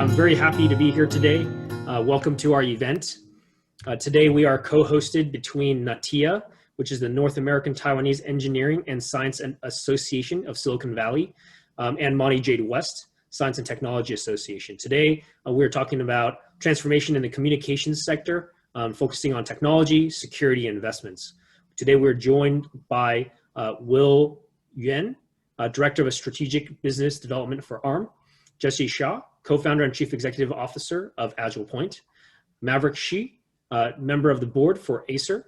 I'm very happy to be here today. Welcome to our event. Today we are co-hosted between NATIA, which is the North American Taiwanese Engineering and Science Association of Silicon Valley, and Monty Jade West, Science and Technology Association. Today we're talking about transformation in the communications sector, focusing on technology, security, and investments. Today we're joined by Yuan, Director of Strategic Business Development for ARM, Jesse Shah, Co-founder and Chief Executive Officer of AgilePoint, Maverick Shih, member of the board for Acer,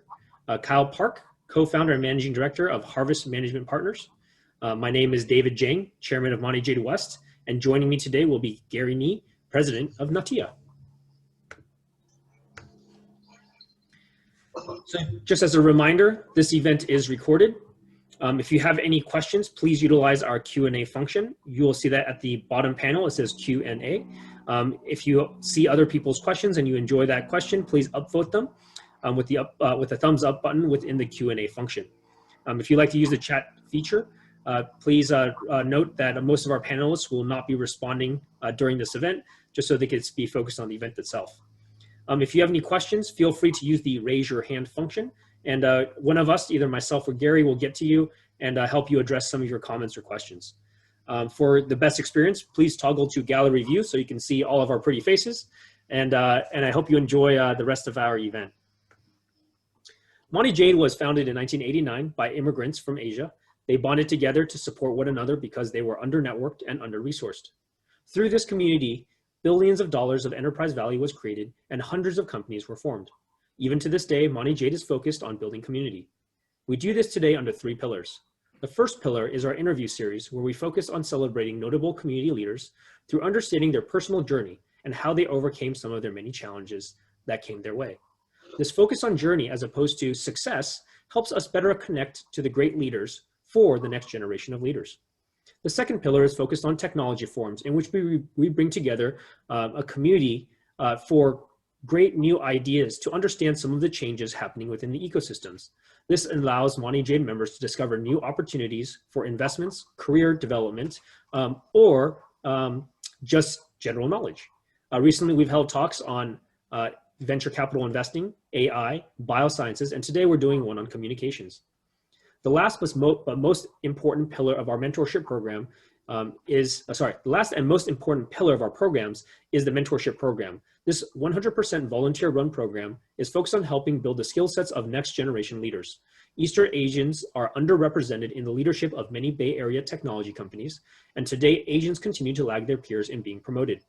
Kyle Park, Co-founder and Managing Director of Harvest Management Partners. My name is David Jang, Chairman of Monty Jade West, and joining me today will be Gary Nee, President of NATIA. So just as a reminder, this event is recorded. If you have any questions, please utilize our Q&A function. You will see that at the bottom panel, it says Q&A. If you see other people's questions and you enjoy that question, please upvote them with the thumbs up button within the Q&A function. If you'd like to use the chat feature, please note that most of our panelists will not be responding during this event, just so they can be focused on the event itself. If you have any questions, feel free to use the raise your hand function. And one of us, either myself or Gary, will get to you and help you address some of your comments or questions. For the best experience, please toggle to gallery view so you can see all of our pretty faces. And I hope you enjoy the rest of our event. Monty Jade was founded in 1989 by immigrants from Asia. They bonded together to support one another because they were under-networked and under-resourced. Through this community, billions of dollars of enterprise value was created and hundreds of companies were formed. Even to this day, Monty Jade is focused on building community. We do this today under 3 pillars. The first pillar is our interview series, where we focus on celebrating notable community leaders through understanding their personal journey and how they overcame some of their many challenges that came their way. This focus on journey as opposed to success helps us better connect to the great leaders for the next generation of leaders. The second pillar is focused on technology forums, in which we bring together a community for great new ideas to understand some of the changes happening within the ecosystems. This allows Monty Jade members to discover new opportunities for investments, career development, or just general knowledge. Recently, we've held talks on venture capital investing, AI, biosciences, and today we're doing one on communications. The last but most important pillar of our mentorship program the last and most important pillar of our programs is the mentorship program. This 100% volunteer-run program is focused on helping build the skill sets of next-generation leaders. Eastern Asians are underrepresented in the leadership of many Bay Area technology companies, and today Asians continue to lag their peers in being promoted.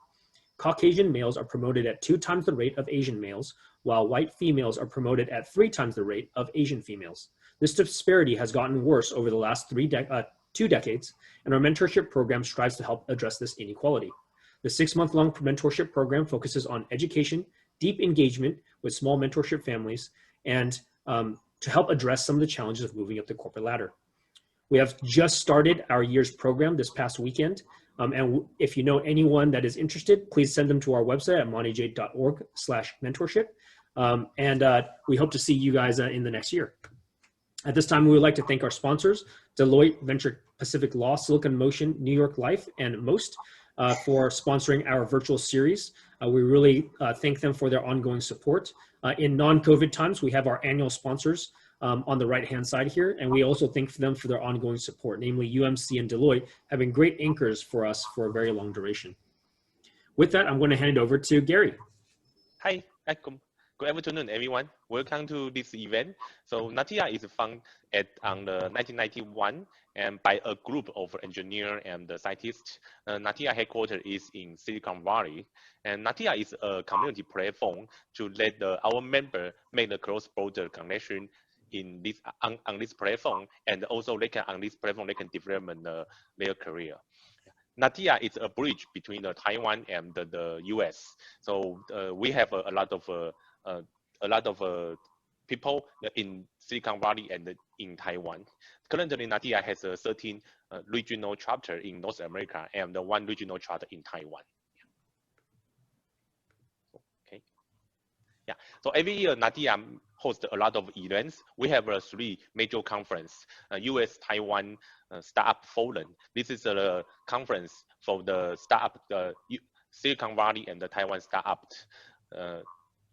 Caucasian males are promoted at 2 times the rate of Asian males, while white females are promoted at 3 times the rate of Asian females. This disparity has gotten worse over the last 2 decades, and our mentorship program strives to help address this inequality. The 6-month-long mentorship program focuses on education, deep engagement with small mentorship families, and to help address some of the challenges of moving up the corporate ladder. We have just started our year's program this past weekend, and if you know anyone that is interested, please send them to our website at montyjade.org/mentorship, and we hope to see you guys in the next year. At this time, we would like to thank our sponsors, Deloitte, Venture Pacific Law, Silicon Motion, New York Life, and Most for sponsoring our virtual series. We really thank them for their ongoing support. In non-COVID times, we have our annual sponsors on the right-hand side here, and we also thank them for their ongoing support, namely UMC and Deloitte have been great anchors for us for a very long duration. With that, I'm going to hand it over to Gary. Hi, good afternoon, everyone. Welcome to this event. So NATIA is founded on the 1991 and by a group of engineers and scientists. NATIA headquarters is in Silicon Valley, and NATIA is a community platform to let our members make the cross-border connection in this on this platform, and also on this platform they can develop their career. NATIA is a bridge between Taiwan and the US. So we have a lot of people in Silicon Valley and in Taiwan. Currently, NATIA has 13 regional chapters in North America and 1 regional chapter in Taiwan. Okay. Yeah. So every year, NATIA hosts a lot of events. We have 3 major conferences: US, Taiwan, Startup Forum. This is a conference for the startup Silicon Valley and the Taiwan startup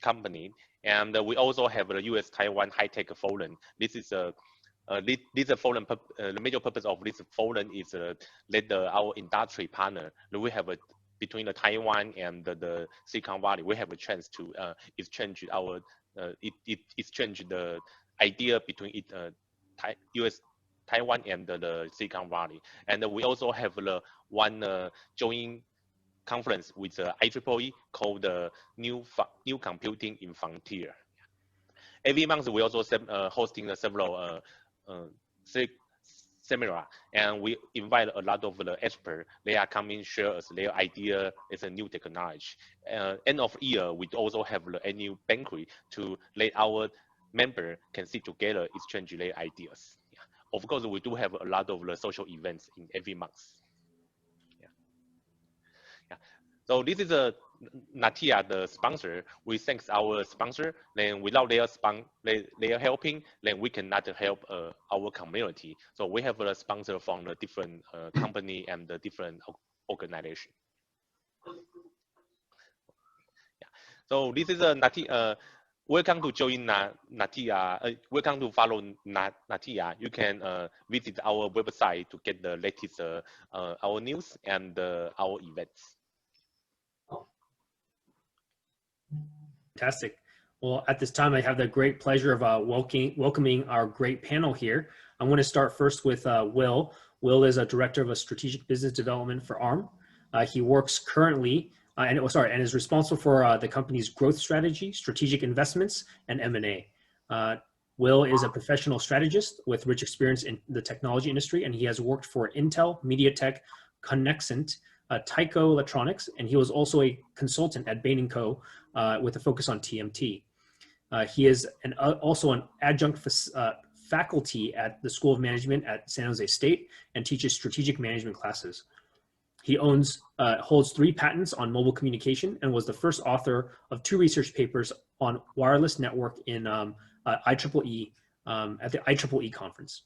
company. And we also have the US-Taiwan high-tech forum. This is a forum. The major purpose of this forum is let our industry partner. We have between the Taiwan and the Silicon Valley, we have a chance to exchange our exchange the idea between Taiwan and the Silicon Valley. And we also have the one joint conference with IEEE called the New Computing in Frontier. Every month we also hosting several seminar, and we invite a lot of the experts. They are coming share us their idea as a new technology. End of year we also have the annual banquet to let our member can sit together exchange their ideas. Yeah. Of course, we do have a lot of the social events in every month. So this is Natia, the sponsor. We thank our sponsor. Then without their helping, then we cannot help our community. So we have a sponsor from the different company and the different organization. Yeah. So this is Natia. Welcome to join Natia. Welcome to follow Natia. You can visit our website to get the latest our news and our events. Fantastic. Well, at this time, I have the great pleasure of welcoming our great panel here. I want to start first with Will. Will is a director of strategic business development for ARM. He works currently and is responsible for the company's growth strategy, strategic investments, and M&A. Will is a professional strategist with rich experience in the technology industry, and he has worked for Intel, MediaTek, Connexent, Tyco Electronics, and he was also a consultant at Bain & Co. With a focus on TMT. He is also an adjunct faculty at the School of Management at San Jose State and teaches strategic management classes. He holds 3 patents on mobile communication and was the first author of 2 research papers on wireless network in IEEE at the IEEE conference.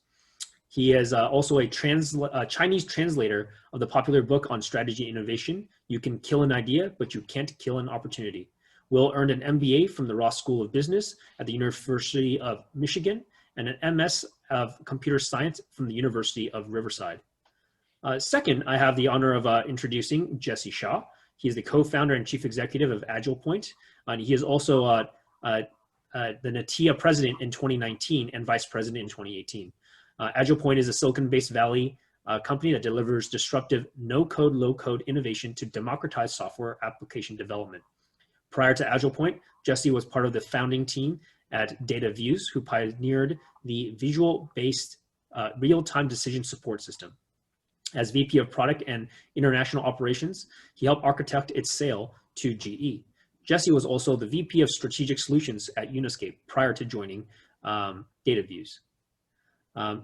He is also a Chinese translator of the popular book on strategy and innovation, You Can Kill an Idea, but You Can't Kill an Opportunity. Will earned an MBA from the Ross School of Business at the University of Michigan and an MS of Computer Science from the University of Riverside. Second, I have the honor of introducing Jesse Shah. He is the co-founder and chief executive of AgilePoint. And he is also the Natia president in 2019 and vice president in 2018. AgilePoint is a Silicon-based Valley company that delivers disruptive no-code, low-code innovation to democratize software application development. Prior to AgilePoint, Jesse was part of the founding team at DataViews, who pioneered the visual-based real-time decision support system. As VP of Product and International Operations, he helped architect its sale to GE. Jesse was also the VP of Strategic Solutions at Uniscape prior to joining DataViews.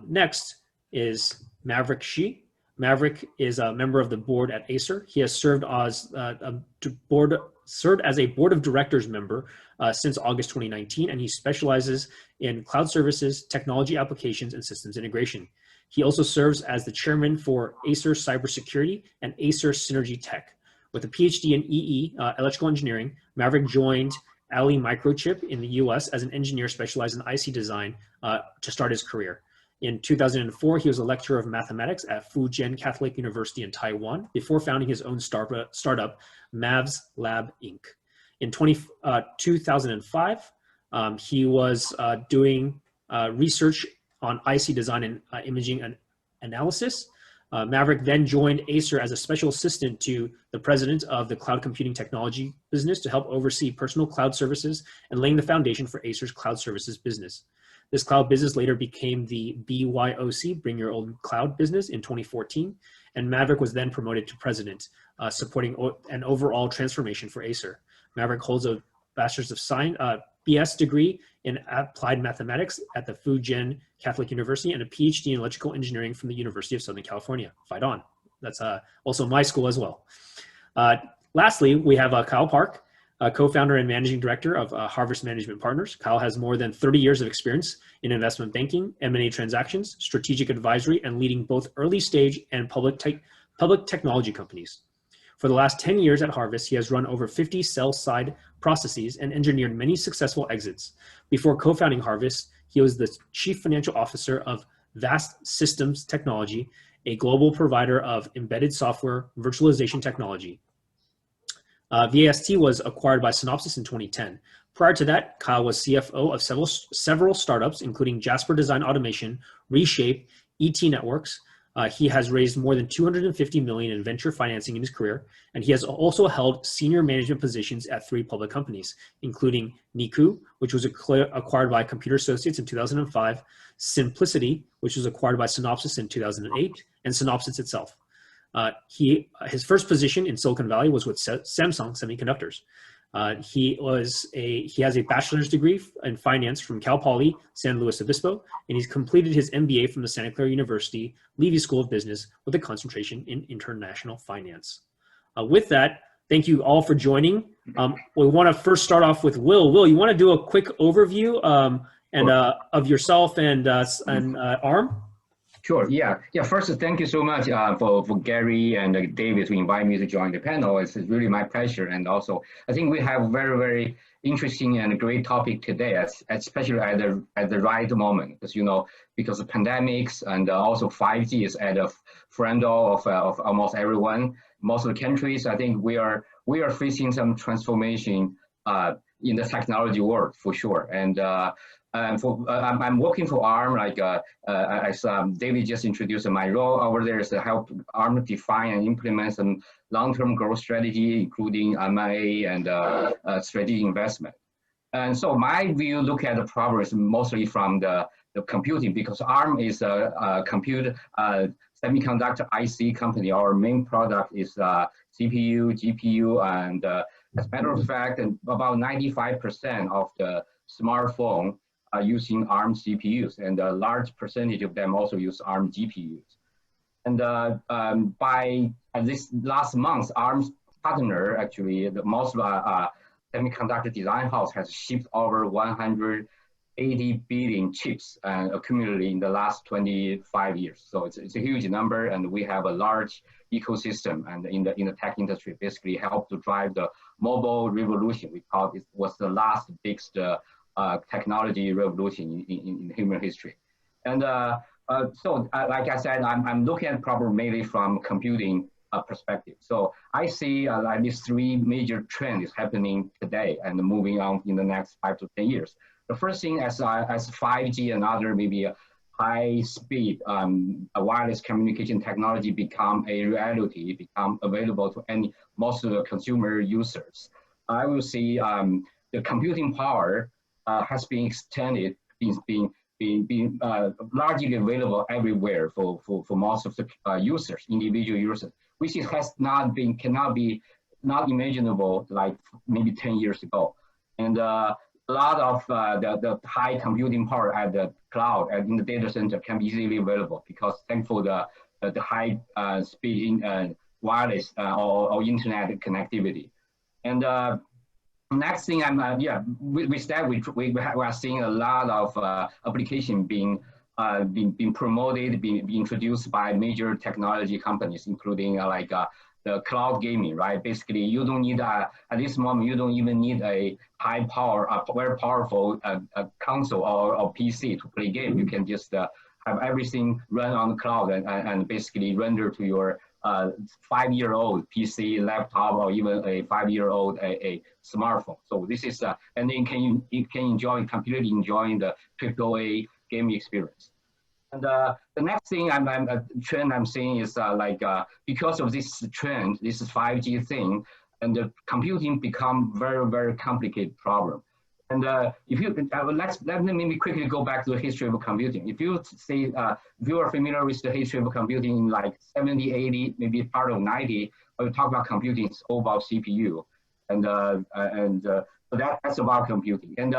Next is Maverick Shih. Maverick is a member of the board at Acer. He has served as a board of directors member since August 2019, and he specializes in cloud services, technology applications, and systems integration. He also serves as the chairman for Acer Cyber Security and Acer Synergy Tech. With a PhD in EE, electrical engineering, Maverick joined Ali Microchip in the US as an engineer specialized in IC design to start his career. In 2004, he was a lecturer of mathematics at Fujian Catholic University in Taiwan before founding his own startup, Mavs Lab Inc. In 2005, he was doing research on IC design and imaging and analysis. Maverick then joined Acer as a special assistant to the president of the cloud computing technology business to help oversee personal cloud services and laying the foundation for Acer's cloud services business. This cloud business later became the BYOC, Bring Your Own Cloud business, in 2014, and Maverick was then promoted to president, supporting an overall transformation for Acer. Maverick holds a Bachelor's of Science, BS degree in Applied Mathematics at the Fujian Catholic University and a PhD in Electrical Engineering from the University of Southern California. Fight on. That's also my school as well. Lastly, we have Kyle Park, co-founder and managing director of Harvest Management Partners. Kyle has more than 30 years of experience in investment banking, M&A transactions, strategic advisory, and leading both early stage and public technology companies. For the last 10 years at Harvest, he has run over 50 sell-side processes and engineered many successful exits. Before co-founding Harvest, he was the chief financial officer of Vast Systems Technology, a global provider of embedded software virtualization technology. VAST was acquired by Synopsys in 2010. Prior to that, Kyle was CFO of several startups, including Jasper Design Automation, Reshape, ET Networks. He has raised more than $250 million in venture financing in his career, and he has also held senior management positions at 3 public companies, including Niku, which was acquired by Computer Associates in 2005, Simplicity, which was acquired by Synopsys in 2008, and Synopsys itself. His first position in Silicon Valley was with Samsung Semiconductors. He has a bachelor's degree in finance from Cal Poly San Luis Obispo, and he's completed his MBA from the Santa Clara University Levy School of Business with a concentration in international finance. With that, thank you all for joining. We want to first start off with Will. Will, you want to do a quick overview of yourself and ARM? Sure. Yeah. First, thank you so much for Gary and David to invite me to join the panel. It's really my pleasure. And also, I think we have very, very interesting and great topic today, especially at the right moment, because of pandemics and also 5G is at the front door of almost everyone. Most of the countries, I think we are facing some transformation in the technology world for sure. And I'm working for ARM, as David just introduced, my role over there is to help ARM define and implement some long-term growth strategy, including M&A and strategic investment. And so my view, look at the progress mostly from the computing, because ARM is a semiconductor IC company. Our main product is CPU, GPU, and as a matter of fact, about 95% of the smartphone are using ARM CPUs, and a large percentage of them also use ARM GPUs. And by this last month, ARM's partner, actually, the most semiconductor design house has shipped over 180 billion chips accumulated in the last 25 years. So it's a huge number, and we have a large ecosystem and in the tech industry, basically help to drive the mobile revolution. We call it was the last biggest technology revolution in human history. And like I said, I'm looking at problem mainly from computing perspective. So I see like these 3 major trends happening today and moving on in the next 5 to 10 years. The first thing, as 5G and other maybe high speed wireless communication technology become a reality, become available to most of the consumer users, I will see the computing power has been extended, being largely available everywhere for most of the users, individual users, which cannot be imaginable like maybe 10 years ago. And a lot of the high computing power at the cloud and in the data center can be easily available because thankful the high speed wireless or internet connectivity. And next thing, with that, we are seeing a lot of application being promoted, being introduced by major technology companies, including the cloud gaming, right? Basically, you don't need at this moment, you don't even need a high power, very powerful console or PC to play game. You can just have everything run on the cloud and basically render to your 5-year-old PC, laptop, or even a 5-year-old a smartphone. So this is, and then you can completely enjoy the AAA gaming experience. And the next thing trend I'm seeing is because of this trend, this 5G thing, and the computing become very, very complicated problem. And if you let me quickly go back to the history of computing. If you say if you are familiar with the history of computing in like 70, 80, maybe part of 90, when we talk about computing, it's all about CPU, and so that's about computing. And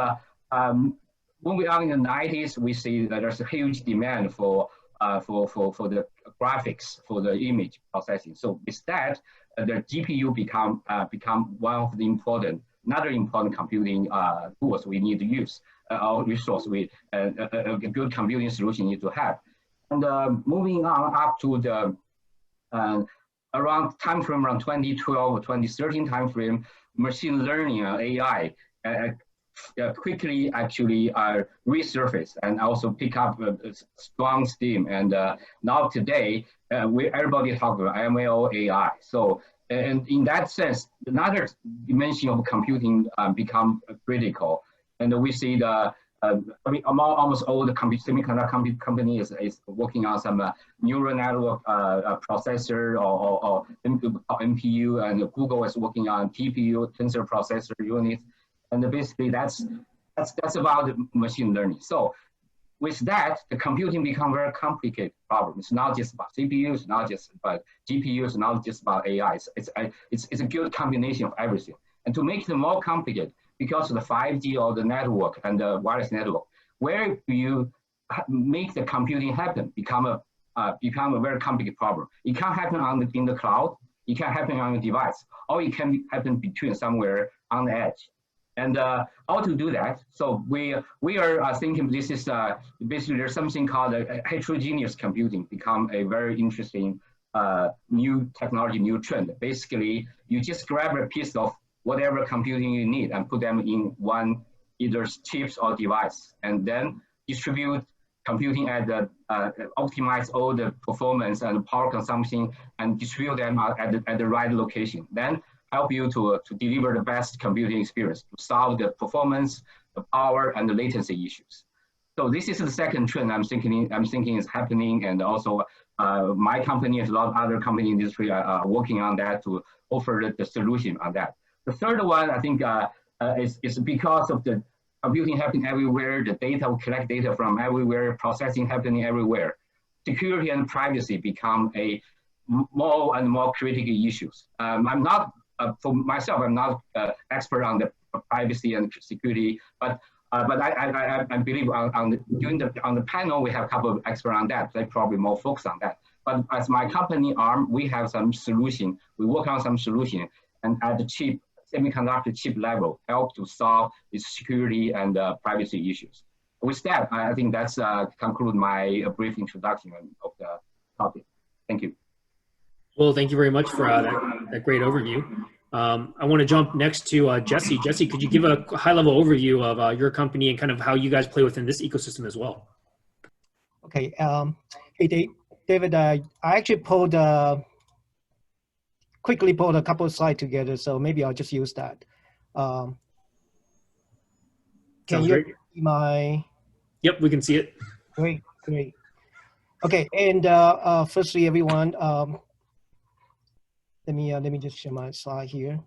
when we are in the 90s, we see that there's a huge demand for the graphics, for the image processing. So with that, the GPU become one of the another important computing tools we need to use, or resource a good computing solution need to have. And moving on up to the around time frame around 2012 or 2013 time frame, machine learning AI quickly actually resurface and also pick up strong steam. And now today, everybody talk about ML AI. So, and in that sense, another dimension of computing become critical. And we see the, I mean, almost all the semiconductor companies is working on some neural network processor or NPU, and Google is working on TPU, tensor processor units. And basically that's about machine learning. So with that, the computing become very complicated problem. It's not just about CPUs, not just about GPUs, not just about AI. It's a good combination of everything. And to make it more complicated, because of the 5G or the network and the wireless network, where do you make the computing happen? Become a very complicated problem. It can happen in the cloud, it can happen on a device, or it can happen between somewhere on the edge. And how to do that? So we are thinking this is basically there's something called a heterogeneous computing become a very interesting new technology, new trend. Basically, you just grab a piece of whatever computing you need and put them in one either chips or device, and then distribute computing at the optimize all the performance and power consumption and distribute them at the right location. Then help you to deliver the best computing experience to solve the performance, the power, and the latency issues. So this is the second trend I'm thinking is happening, and also my company and a lot of other companies in the industry are working on that to offer the solution on that. The third one, I think, is because of the computing happening everywhere, the data, we collect data from everywhere, processing happening everywhere. Security and privacy become a more and more critical issues. I'm not, for myself, I'm not expert on the privacy and security, but I believe on the panel, we have a couple of experts on that. They probably more focused on that. But as my company ARM, we have some solution. We work on some solution, and at the semiconductor chip level, help to solve the security and privacy issues. With that, I think that's conclude my brief introduction of the topic. Thank you. Well, thank you very much for that great overview. I want to jump next to Jesse. Jesse, could you give a high-level overview of your company and kind of how you guys play within this ecosystem as well? Okay. Hey, David, I actually quickly pulled a couple of slides together, so maybe I'll just use that. Can you see my? Yep, we can see it. Great. Okay, and firstly, everyone, let me just share my slide here.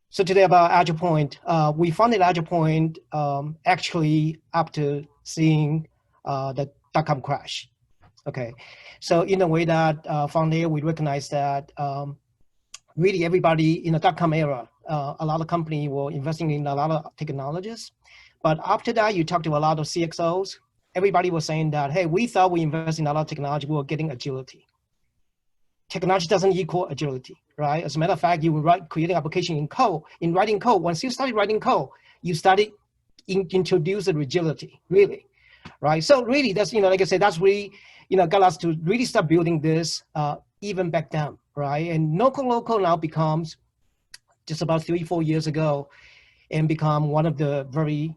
So today about AgilePoint, we founded AgilePoint actually after seeing the .com crash. Okay, so in a way that from there we recognize that really everybody in the .com era, a lot of companies were investing in a lot of technologies. But after that, you talk to a lot of CXOs, everybody was saying that, hey, we thought we invest in a lot of technology, we were getting agility. Technology doesn't equal agility, right? As a matter of fact, you were creating application in writing code. Once you started writing code, you started introduce the agility, really, right? So really, that's, like I said, that's really, got us to really start building this even back then, right? And local now becomes just about 3-4 years ago and become one of the very,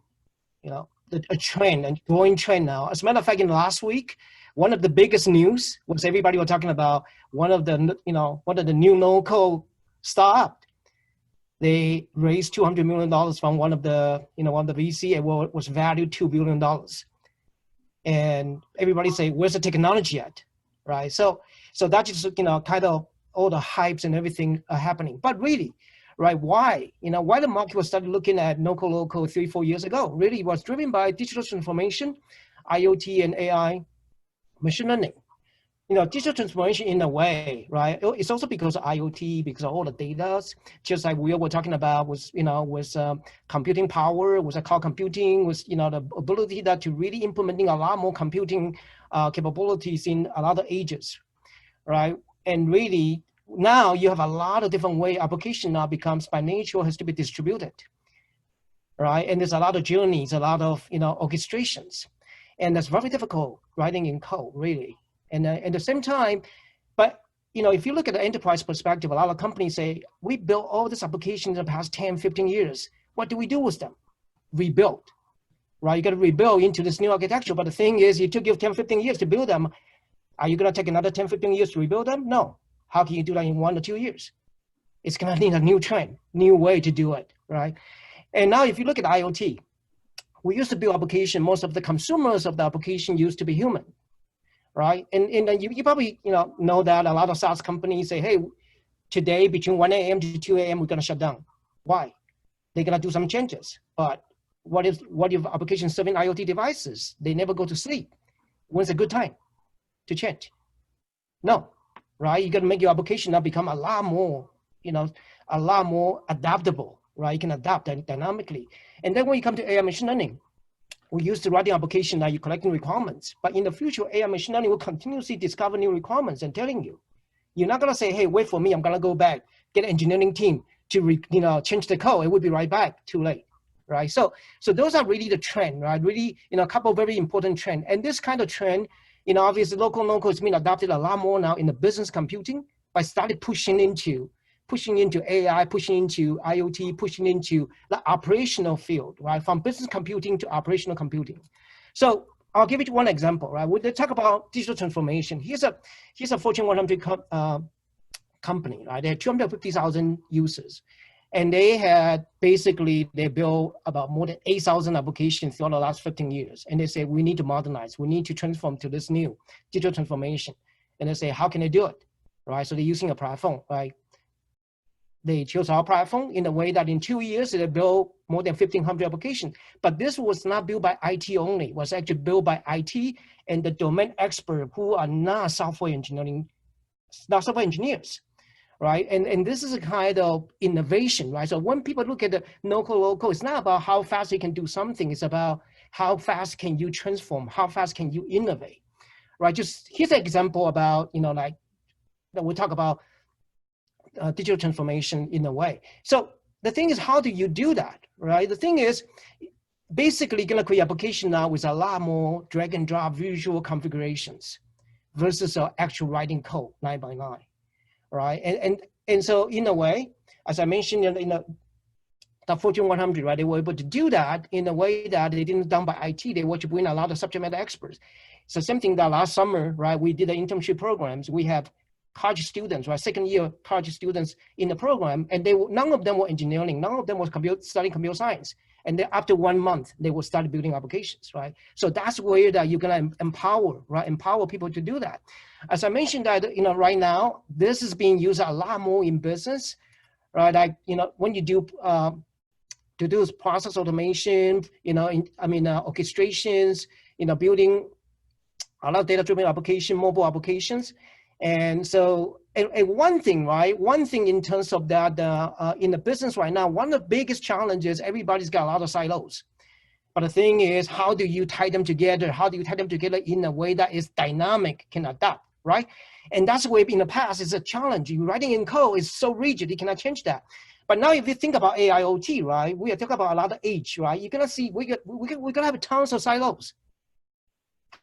a trend and growing trend now. As a matter of fact, in last week, one of the biggest news was everybody was talking about one of the new no-code startup. They raised $200 million from one of the VC, and was valued $2 billion. And everybody say, where's the technology at, right? So that just, kind of all the hypes and everything are happening. But really, right, why? Why the market was started looking at no-code 3-4 years ago? Really was driven by digital transformation, IoT and AI, machine learning. Digital transformation in a way, right? It's also because of IoT, because of all the data, just like we were talking about with computing power, with cloud computing, with the ability that to really implementing a lot more computing capabilities in a lot of ages, right? And really now you have a lot of different way application now becomes by nature has to be distributed, right? And there's a lot of journeys, a lot of orchestrations, and that's very difficult writing in code, really. And at the same time, but if you look at the enterprise perspective, a lot of companies say, we built all these applications in the past 10, 15 years. What do we do with them? Rebuild, right? You got to rebuild into this new architecture. But the thing is, it took you 10, 15 years to build them. Are you going to take another 10, 15 years to rebuild them? No. How can you do that in 1 or 2 years? It's going to need a new trend, new way to do it, right? And now if you look at IoT, we used to build application. Most of the consumers of the application used to be human, right? And you probably know that a lot of SaaS companies say, hey, today between 1 a.m. to 2 a.m. we're going to shut down. Why? They're going to do some changes. But what if applications serving IoT devices? They never go to sleep. When's a good time to change? No, right? You got to make your application now become a lot more adaptable, right? You can adapt dynamically. And then when you come to AI machine learning, we used to writing application that you're collecting requirements. But in the future, AI machine learning will continuously discover new requirements and telling you. You're not going to say, hey, wait for me. I'm going to go back, get an engineering team to change the code. It would be right back, too late, right? So those are really the trend, right? Really, a couple of very important trends. And this kind of trend, obviously local has been adopted a lot more now in the business computing by started pushing into AI, pushing into IoT, pushing into the operational field, right? From business computing to operational computing. So I'll give you one example, right? When they talk about digital transformation, here's a Fortune 100 company, right? They had 250,000 users. And they built about more than 8,000 applications throughout the last 15 years. And they say, we need to modernize. We need to transform to this new digital transformation. And they say, how can they do it, right? So they're using a platform, right? They chose our platform in a way that in 2 years, they built more than 1,500 applications. But this was not built by IT only. It was actually built by IT and the domain expert who are not software engineers, right? And this is a kind of innovation, right? So when people look at the local, it's not about how fast you can do something. It's about how fast can you transform, how fast can you innovate, right? Just here's an example about, we talk about digital transformation in a way. So the thing is, how do you do that, right? The thing is, basically going to create application now with a lot more drag and drop visual configurations versus actual writing code 9 by 9, right? And so in a way, as I mentioned in the Fortune 100, right, they were able to do that in a way that they didn't done by IT. They were to bring a lot of subject matter experts. So same thing that last summer, right, we did the internship programs. We have college students, right, second-year college students in the program, and none of them were engineering, none of them was studying computer science. And then after 1 month, they will start building applications, right? So that's where that you're gonna empower, right? Empower people to do that. As I mentioned that, right now, this is being used a lot more in business, right? Like, when you do to do process automation, orchestrations, building a lot of data-driven application, mobile applications. And so, and one thing, right? One thing in terms of that, in the business right now, one of the biggest challenges, everybody's got a lot of silos. But the thing is, how do you tie them together? How do you tie them together in a way that is dynamic, can adapt, right? And that's where in the past is a challenge. You writing in code is so rigid, you cannot change that. But now if you think about AIoT, right? We are talking about a lot of edge, right? You're gonna see, we're gonna have tons of silos.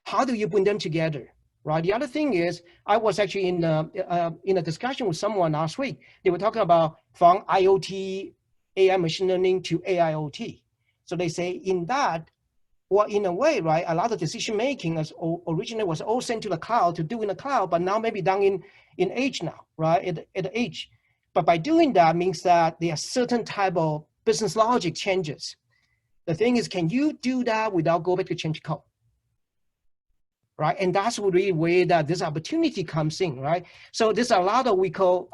How do you bring them together? Right. The other thing is, I was actually in a discussion with someone last week. They were talking about from IoT, AI machine learning to AIoT. So they say in that, or in a way, right, a lot of decision making as originally was all sent to the cloud to do in the cloud, but now maybe done in edge now, right, at the edge. But by doing that means that there are certain type of business logic changes. The thing is, can you do that without go back to change code? Right, and that's really where that this opportunity comes in, right? So there's a lot of we call,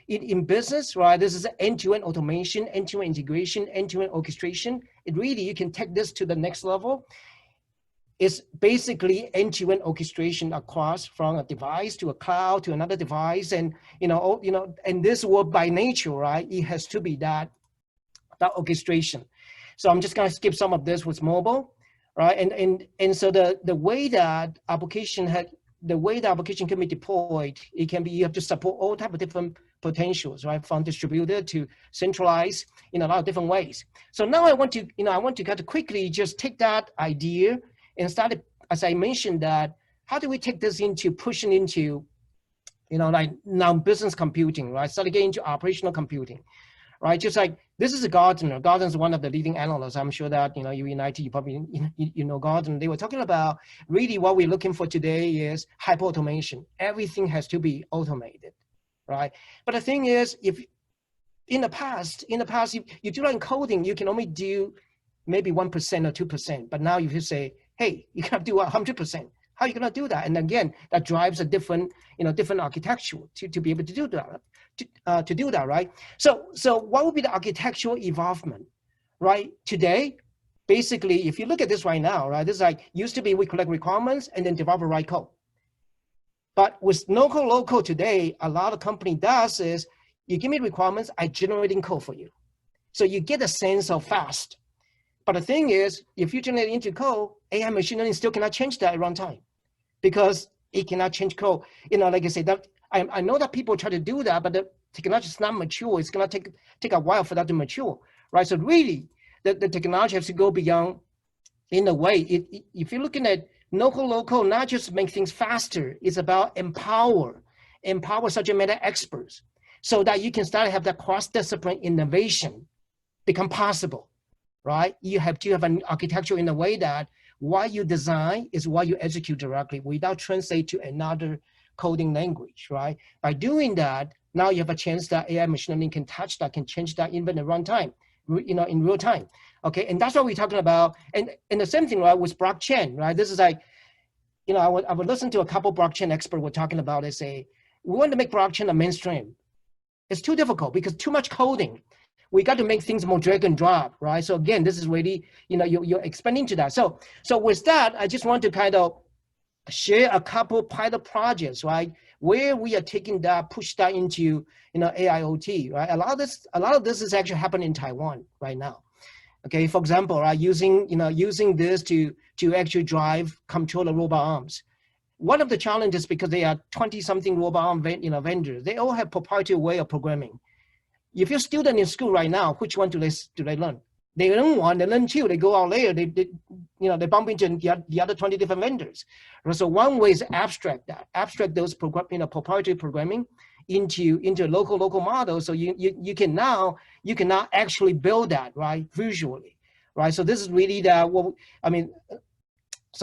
in business, right? This is end-to-end automation, end-to-end integration, end-to-end orchestration. It really, you can take this to the next level. It's basically end-to-end orchestration across from a device to a cloud to another device, and and this work by nature, right? It has to be that orchestration. So I'm just gonna skip some of this with mobile. Right, and so the way that application can be deployed, it can be, you have to support all type of different potentials, right, from distributed to centralized in a lot of different ways. So now I want to kind of quickly just take that idea and start, as I mentioned, that how do we take this into pushing into, like now business computing, right? Start getting into operational computing, right? Just like this is a Gartner. Gartner is one of the leading analysts. I'm sure that you in IT, you probably you know Gartner. They were talking about really what we're looking for today is hyper automation. Everything has to be automated, right? But the thing is, if in the past, if you do that in coding, you can only do maybe 1% or 2%. But now if you say, hey, you can do 100%. How are you going to do that? And again, that drives a different architecture to be able to do that, to do that, right? So what would be the architectural evolvement, right? Today, basically, if you look at this right now, right, this is like used to be we collect requirements and then developer write code. But with no-code, low-code today, a lot of company does is you give me requirements, I generating code for you. So you get a sense of fast. But the thing is, if you generate into code, AI machine learning still cannot change that at runtime because it cannot change code. Like I said, that I know that people try to do that, but the technology is not mature. It's gonna take a while for that to mature, right? So really, the technology has to go beyond. In a way, if you're looking at no-code, low-code, not just make things faster, it's about empower subject matter experts so that you can start to have that cross-discipline innovation become possible. Right? You have to have an architecture in a way that what you design is what you execute directly without translate to another coding language, right? By doing that, now you have a chance that AI machine learning can touch that, can change that even in runtime, in real time. Okay, and that's what we're talking about. And the same thing, right, with blockchain, right? This is like, I would listen to a couple blockchain experts were talking about. They say we want to make blockchain a mainstream. It's too difficult because too much coding. We got to make things more drag and drop, right? So again, this is really, you're expanding to that. So with that, I just want to kind of share a couple pilot projects, right? Where we are taking that, push that into, AIoT, right? A lot of this is actually happening in Taiwan right now. Okay, for example, right, using this to actually drive, control the robot arms. One of the challenges, because they are 20-something robot arm vendors, they all have proprietary way of programming. If you're a student in school right now, which one do they learn? They learn one, they learn two, they go out later, they bump into the other 20 different vendors. So one way is abstract those proprietary programming into local model. So you can now actually build that, right, visually, right? So this is really so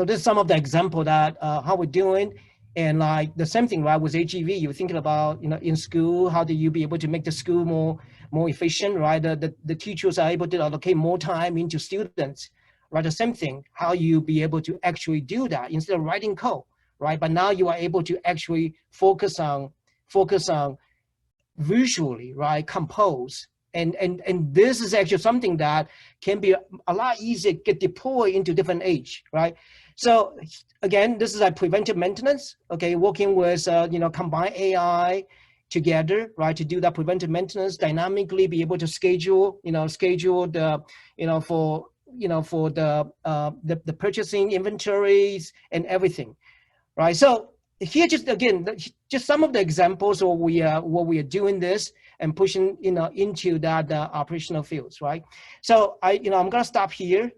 this is some of the example that how we're doing. And like the same thing, right, with AGV, you're thinking about, in school, how do you be able to make the school more efficient, right? The teachers are able to allocate more time into students, right? The same thing, how you be able to actually do that instead of writing code, right? But now you are able to actually focus on visually, right, compose. And this is actually something that can be a lot easier to get deployed into different age, right? So again, this is like preventive maintenance, okay, working with, combine AI together, right, to do that preventive maintenance, dynamically be able to schedule the, for the purchasing inventories and everything, right? So here, just some of the examples of what we are doing this and pushing, into that operational fields, right? So I'm gonna stop here.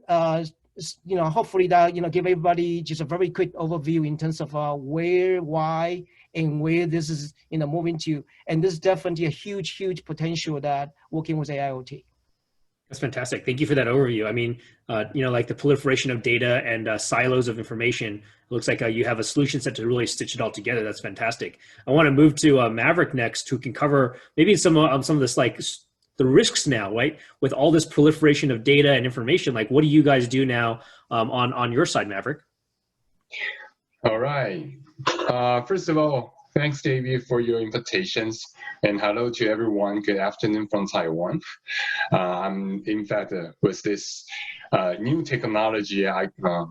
Hopefully that, give everybody just a very quick overview in terms of where, why, and where this is, moving to. And this is definitely a huge potential that working with AIoT. That's fantastic. Thank you for that overview. I mean, like the proliferation of data and silos of information, it looks like you have a solution set to really stitch it all together. That's fantastic. I want to move to Maverick next, who can cover maybe some of this, like the risks now, right? With all this proliferation of data and information, like what do you guys do now on your side, Maverick? All right. First of all, thanks, David, for your invitations. And hello to everyone. Good afternoon from Taiwan. In fact, with this new technology,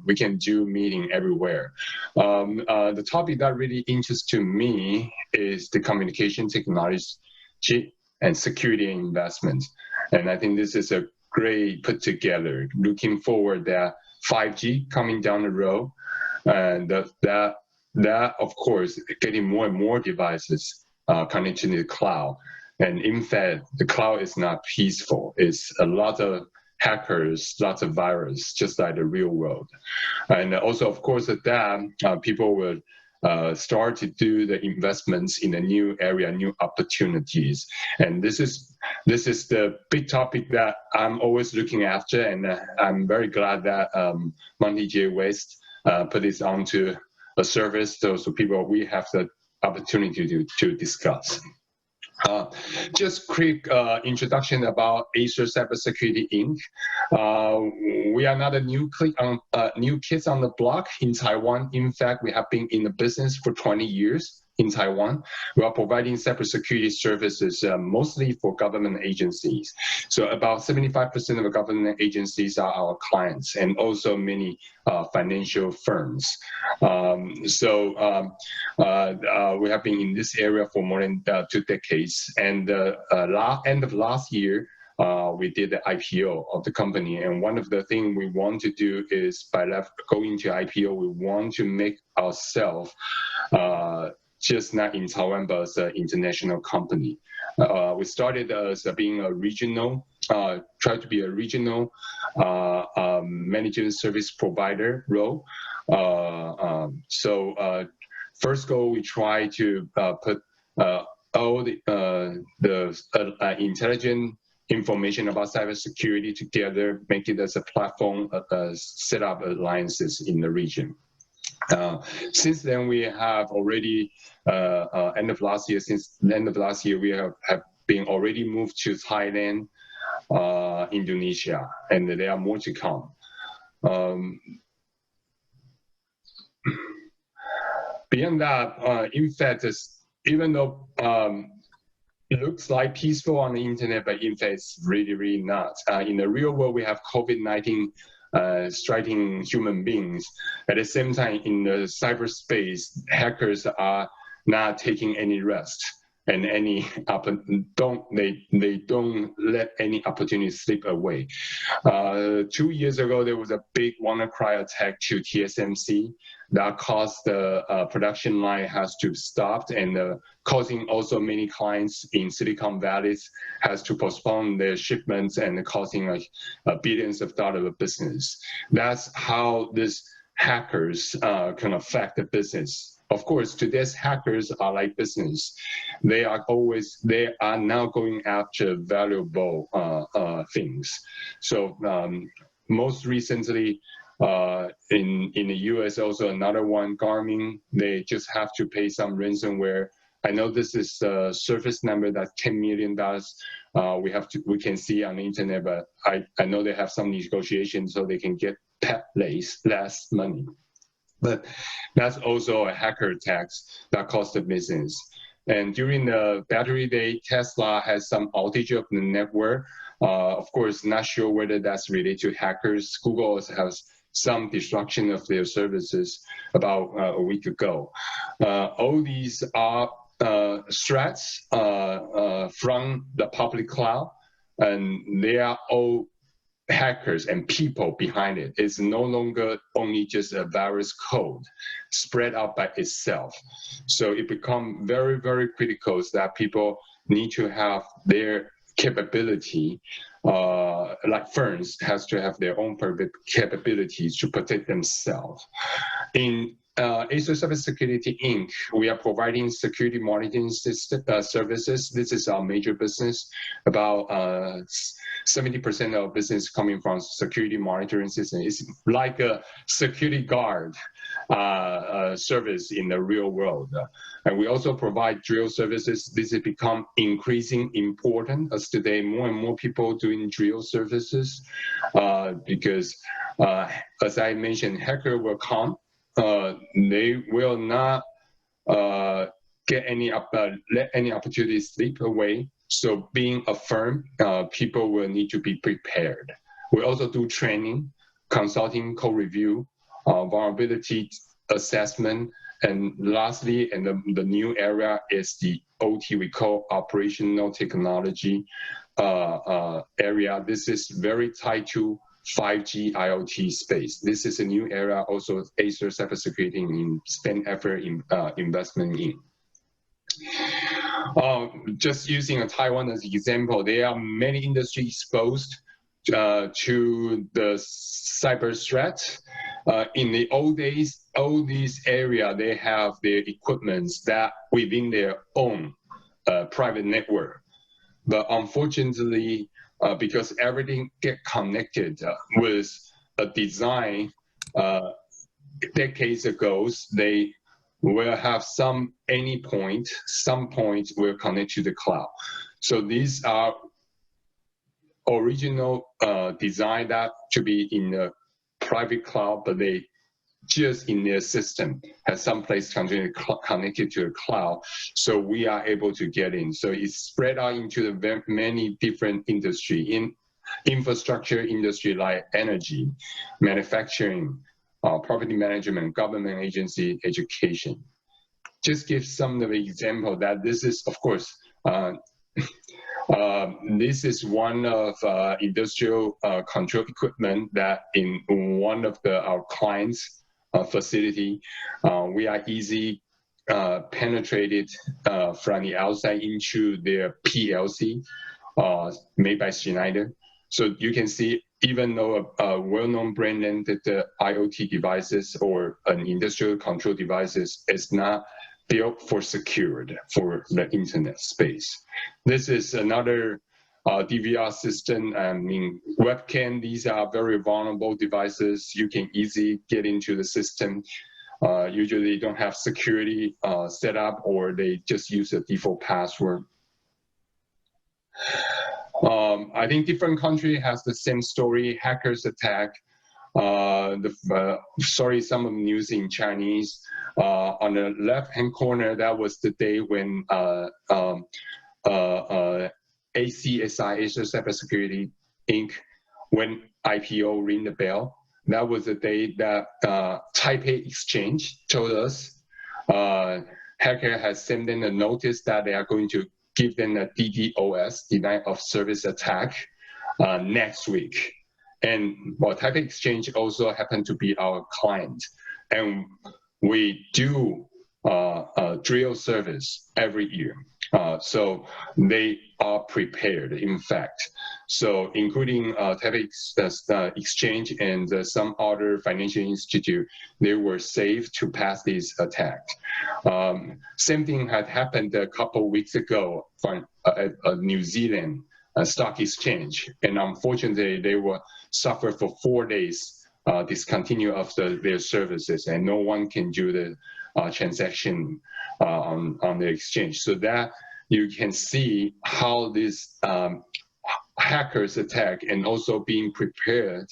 we can do meeting everywhere. The topic that really interests to me is the communication technology and security investment. And I think this is a great put together. Looking forward that 5G coming down the road, and that of course getting more and more devices connected to the cloud. And in fact, the cloud is not peaceful. It's a lot of hackers, lots of virus, just like the real world. And also, of course, that people will start to do the investments in a new area, new opportunities. And this is the big topic that I'm always looking after, and I'm very glad that Monty J. West put this onto a service, so people, we have the opportunity to discuss. Just quick introduction about Acer Cyber Security Inc. We are not a new kids on the block in Taiwan. In fact, we have been in the business for 20 years in Taiwan. We are providing cybersecurity services mostly for government agencies. So about 75% of the government agencies are our clients, and also many financial firms. We have been in this area for more than 2 decades. And end of last year, we did the IPO of the company. And one of the things we want to do is, by going to IPO, we want to make ourselves just not in Taiwan, but as an international company. We started as being a regional, try to be a regional management service provider role. First goal, we try to put all the intelligent information about cybersecurity together, make it as a platform, set up alliances in the region. Since then, we have already, end of last year, we have been already moved to Thailand, Indonesia, and there are more to come. Beyond that, in fact, even though it looks like peaceful on the internet, but in fact, it's really, really not. In the real world, we have COVID-19 striking human beings. At the same time, in the cyberspace, hackers are not taking any rest, and they don't let any opportunity slip away. 2 years ago, there was a big WannaCry attack to TSMC that caused the production line has to stop, and causing also many clients in Silicon Valley has to postpone their shipments, and causing like billions of dollars of business. That's how these hackers can affect the business. Of course, today's hackers are like business. They are now going after valuable things. So most recently, in the US, also another one, Garmin, they just have to pay some ransomware. I know this is a service number that's $10 million. We can see on the internet, but I know they have some negotiations so they can get less money. But that's also a hacker attack that cost the business. And during the Battery Day, Tesla has some outage of the network. Of course, not sure whether that's related to hackers. Google has some destruction of their services about a week ago. All these are threats from the public cloud, and they are all hackers and people behind it. It's no longer only just a virus code spread out by itself. So it becomes very, very critical that people need to have their capability, like firms has to have their own capabilities to protect themselves. In Acer Cyber Security Inc., we are providing security monitoring services. This is our major business. About 70% of business coming from security monitoring system. It's like a security guard service in the real world. And we also provide drill services. This has become increasing important as today more and more people doing drill services because as I mentioned, hacker will come. They will not let any opportunity slip away. So being a firm, people will need to be prepared. We also do training, consulting, code review, vulnerability assessment, and lastly, and the new area is the OT, we call operational technology area. This is very tied to 5G IoT space. This is a new area also Acer Cyber Security in spend effort in investment in. Just using Taiwan as an example, there are many industries exposed to the cyber threat. In the old days, all these area, they have their equipments that within their own private network. But unfortunately, because everything get connected with a design decades ago, they will have some point will connect to the cloud. So these are original design that to be in the private cloud, but they just in their system has some place connected to the cloud. So we are able to get in. So it's spread out into the many different industry, in infrastructure industry like energy, manufacturing, property management, government agency, education. Just give some of the example that this is, of course, this is one of industrial control equipment that in one of our clients' facility, we are easy penetrated from the outside into their PLC made by Schneider. So you can see, even though a well-known brand name that the IoT devices or an industrial control devices is not built for secured for the internet space. This is another DVR system. I mean, webcam, these are very vulnerable devices. You can easily get into the system. Usually don't have security set up, or they just use a default password. I think different country has the same story, hackers attack. Sorry, some of the news in Chinese. On the left-hand corner, that was the day when ACSI, Acer Cyber Security, Inc., when IPO ring the bell. That was the day that Taipei Exchange told us hacker has sent in a notice that they are going to give them a DDoS, denial of service attack, next week. And well, Taipei Exchange also happened to be our client. And we do drill service every year. So they are prepared, in fact. So including Taipei Exchange and some other financial institute, they were safe to pass this attack. Same thing had happened a couple weeks ago from New Zealand stock exchange. And unfortunately, they will suffer for 4 days discontinue of their services, and no one can do the transaction on the exchange. So that you can see how this hackers attack and also being prepared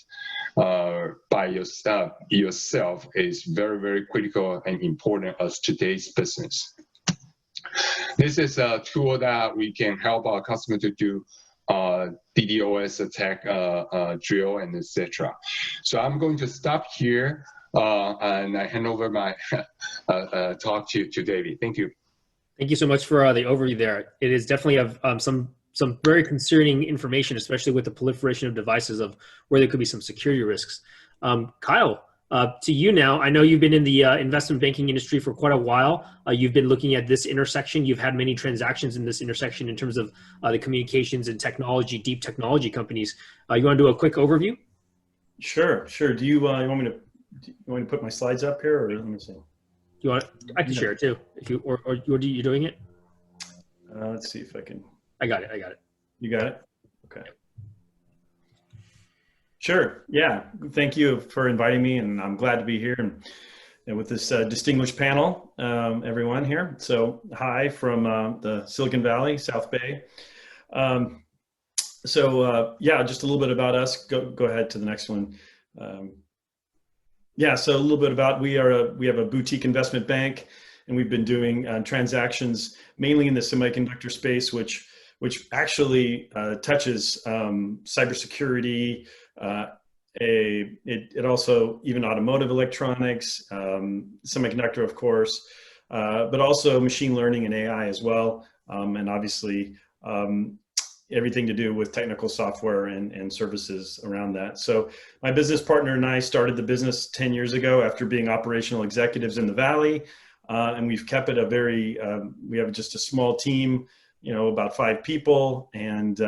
by yourself is very, very critical and important as today's business. This is a tool that we can help our customer to do DDoS attack drill and etc. So I'm going to stop here and I hand over my talk to David. Thank you. Thank you so much for the overview there. It is definitely of some very concerning information, especially with the proliferation of devices, of where there could be some security risks. Kyle, to you now. I know you've been in the investment banking industry for quite a while. You've been looking at this intersection. You've had many transactions in this intersection in terms of the communications and technology, deep technology companies. You want to do a quick overview? Sure. Do you want me to put my slides up here, or let me see? You want? I can share it too. If you or you doing it? Let's see if I can. I got it. You got it? Okay. Sure. Yeah. Thank you for inviting me, and I'm glad to be here and with this distinguished panel, everyone here. So hi from the Silicon Valley, South Bay. Yeah, just a little bit about us. Go ahead to the next one. Yeah, so a little bit about, we have a boutique investment bank, and we've been doing transactions mainly in the semiconductor space, which actually touches cybersecurity. It also even automotive electronics, semiconductor, of course, but also machine learning and AI as well, and obviously everything to do with technical software and services around that. So my business partner and I started the business 10 years ago after being operational executives in the Valley, and we've kept it we have just a small team, about 5 people, and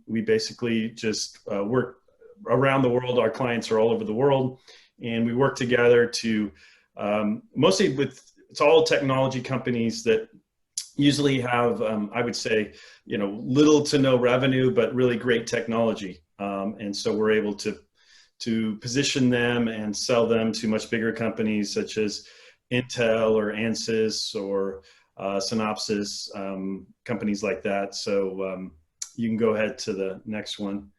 we basically just work around the world. Our clients are all over the world, and we work together to mostly it's all technology companies that usually have, I would say, little to no revenue, but really great technology. And so we're able to position them and sell them to much bigger companies such as Intel or Ansys or Synopsys, companies like that. So you can go ahead to the next one.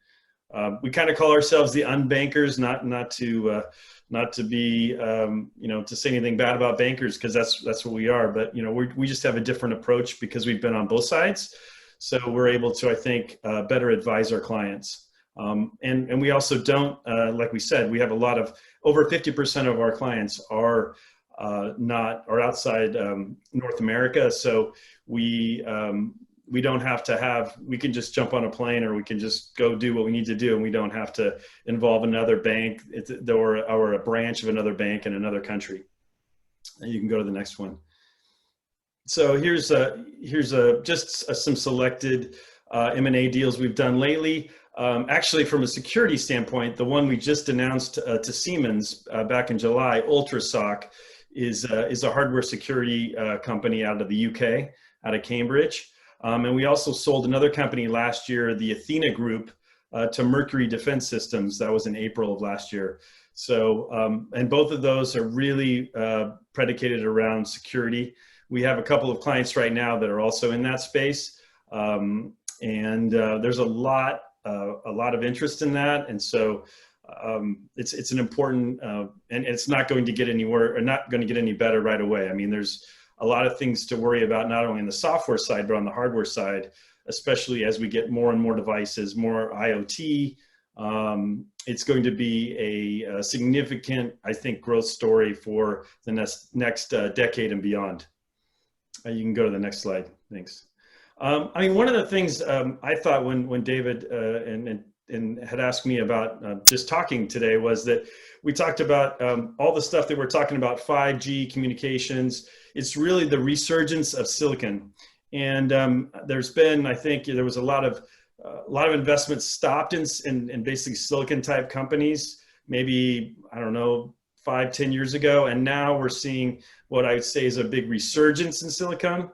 We kind of call ourselves the unbankers, not to be, to say anything bad about bankers, because that's what we are. But, we just have a different approach because we've been on both sides. So we're able to, I think, better advise our clients. And we also don't, like we said, we have over 50% of our clients are outside North America. So we don't have to we can just jump on a plane, or we can just go do what we need to do, and we don't have to involve another bank or a branch of another bank in another country. And you can go to the next one. So here's just some selected M&A deals we've done lately. Actually, from a security standpoint, the one we just announced to Siemens back in July, Ultrasoc, is a hardware security company out of the UK, out of Cambridge. And we also sold another company last year, the Athena Group, to Mercury Defense Systems. That was in April of last year. So, and both of those are really predicated around security. We have a couple of clients right now that are also in that space. And there's a lot of interest in that. And so it's an important, and it's not going to get anywhere, or not going to get any better right away. I mean, there's a lot of things to worry about, not only on the software side, but on the hardware side, especially as we get more and more devices, more IoT. It's going to be a significant, I think, growth story for the next decade and beyond. You can go to the next slide. Thanks. I mean, one of the things I thought when David and had asked me about just talking today was that we talked about all the stuff that we're talking about, 5G communications. It's really the resurgence of silicon. And there's been, I think, there was a lot of investment stopped in basically silicon type companies, maybe, I don't know, 5-10 years ago. And now we're seeing what I would say is a big resurgence in silicon.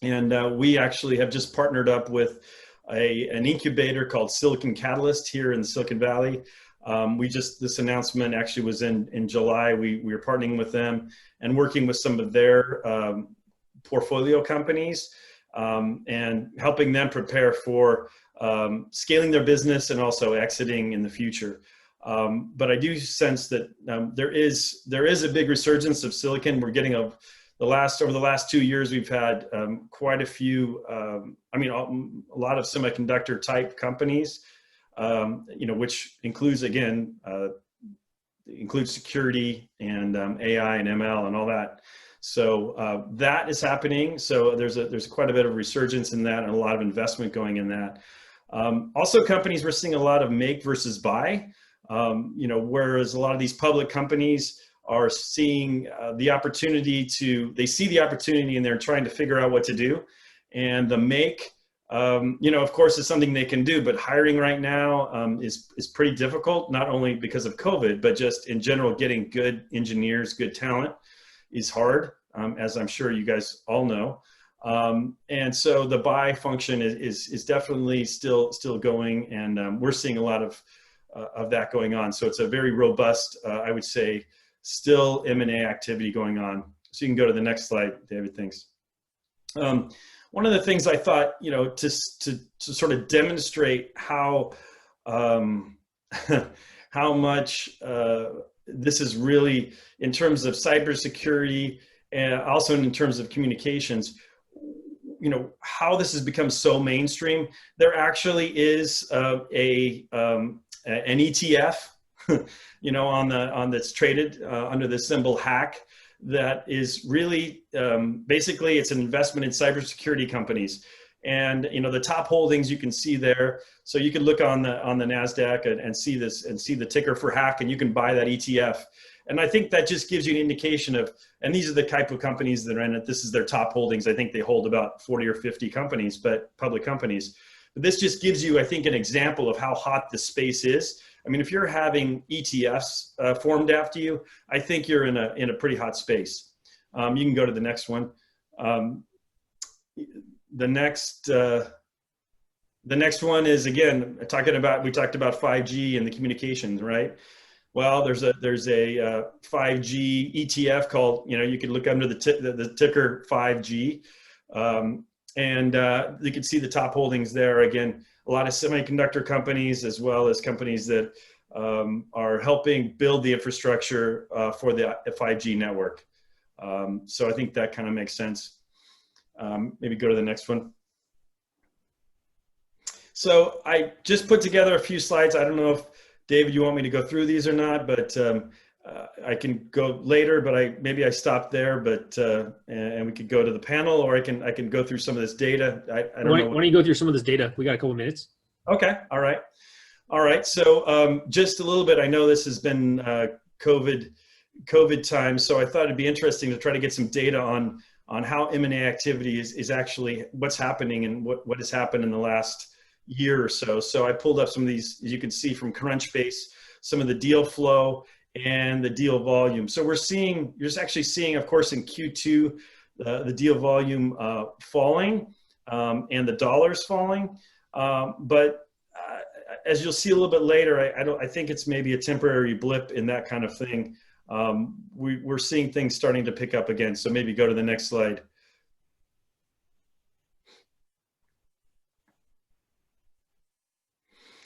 And we actually have just partnered up with an incubator called Silicon Catalyst here in Silicon Valley. This announcement actually was in July. We were partnering with them and working with some of their portfolio companies and helping them prepare for scaling their business and also exiting in the future. But I do sense that there is a big resurgence of silicon. We're getting over the last 2 years, we've had quite a few, a lot of semiconductor type companies, which includes, again, includes security and AI and ML and all that. So that is happening. So there's quite a bit of resurgence in that and a lot of investment going in that. Also, companies, we're seeing a lot of make versus buy, whereas a lot of these public companies are seeing the opportunity they see the opportunity and they're trying to figure out what to do. And the make, of course, is something they can do, but hiring right now is pretty difficult, not only because of COVID, but just in general, getting good engineers, good talent is hard, as I'm sure you guys all know. And so the buy function is definitely still going, and we're seeing a lot of that going on. So it's a very robust, I would say, still M&A activity going on. So you can go to the next slide, David, thanks. One of the things I thought, to sort of demonstrate how much this is really, in terms of cybersecurity and also in terms of communications, how this has become so mainstream. There actually is an ETF, that's traded under the symbol HACK, that is really basically it's an investment in cybersecurity companies. And the top holdings you can see there. So you can look on the NASDAQ and see this and see the ticker for HACK, and you can buy that ETF. And I think that just gives you an indication of, and these are the type of companies that are in it. This is their top holdings. I think they hold about 40 or 50 companies, but public companies. But this just gives you, I think, an example of how hot the space is. I mean, if you're having ETFs formed after you, I think you're in a pretty hot space. You can go to the next one. The next one is, again, we talked about 5G and the communications, right? Well, there's a 5G ETF called, you could look under the ticker 5G, and you can see the top holdings there. Again, a lot of semiconductor companies, as well as companies that are helping build the infrastructure for the 5G network. So I think that kind of makes sense. Maybe go to the next one. So I just put together a few slides. I don't know if, David, you want me to go through these or not, but I can go later, but maybe I stopped there, but and we could go to the panel, or I can go through some of this data. I don't know. Why don't you go through some of this data? We got a couple minutes. Okay. All right. All right. So just a little bit, I know this has been COVID time, so I thought it'd be interesting to try to get some data on how M&A activity is actually what's happening and what has happened in the last year or so. So I pulled up some of these, as you can see from Crunchbase, some of the deal flow and the deal volume. So you're just actually seeing, of course, in Q2, the deal volume falling and the dollars falling. But as you'll see a little bit later, I think it's maybe a temporary blip in that kind of thing. We're seeing things starting to pick up again. So maybe go to the next slide.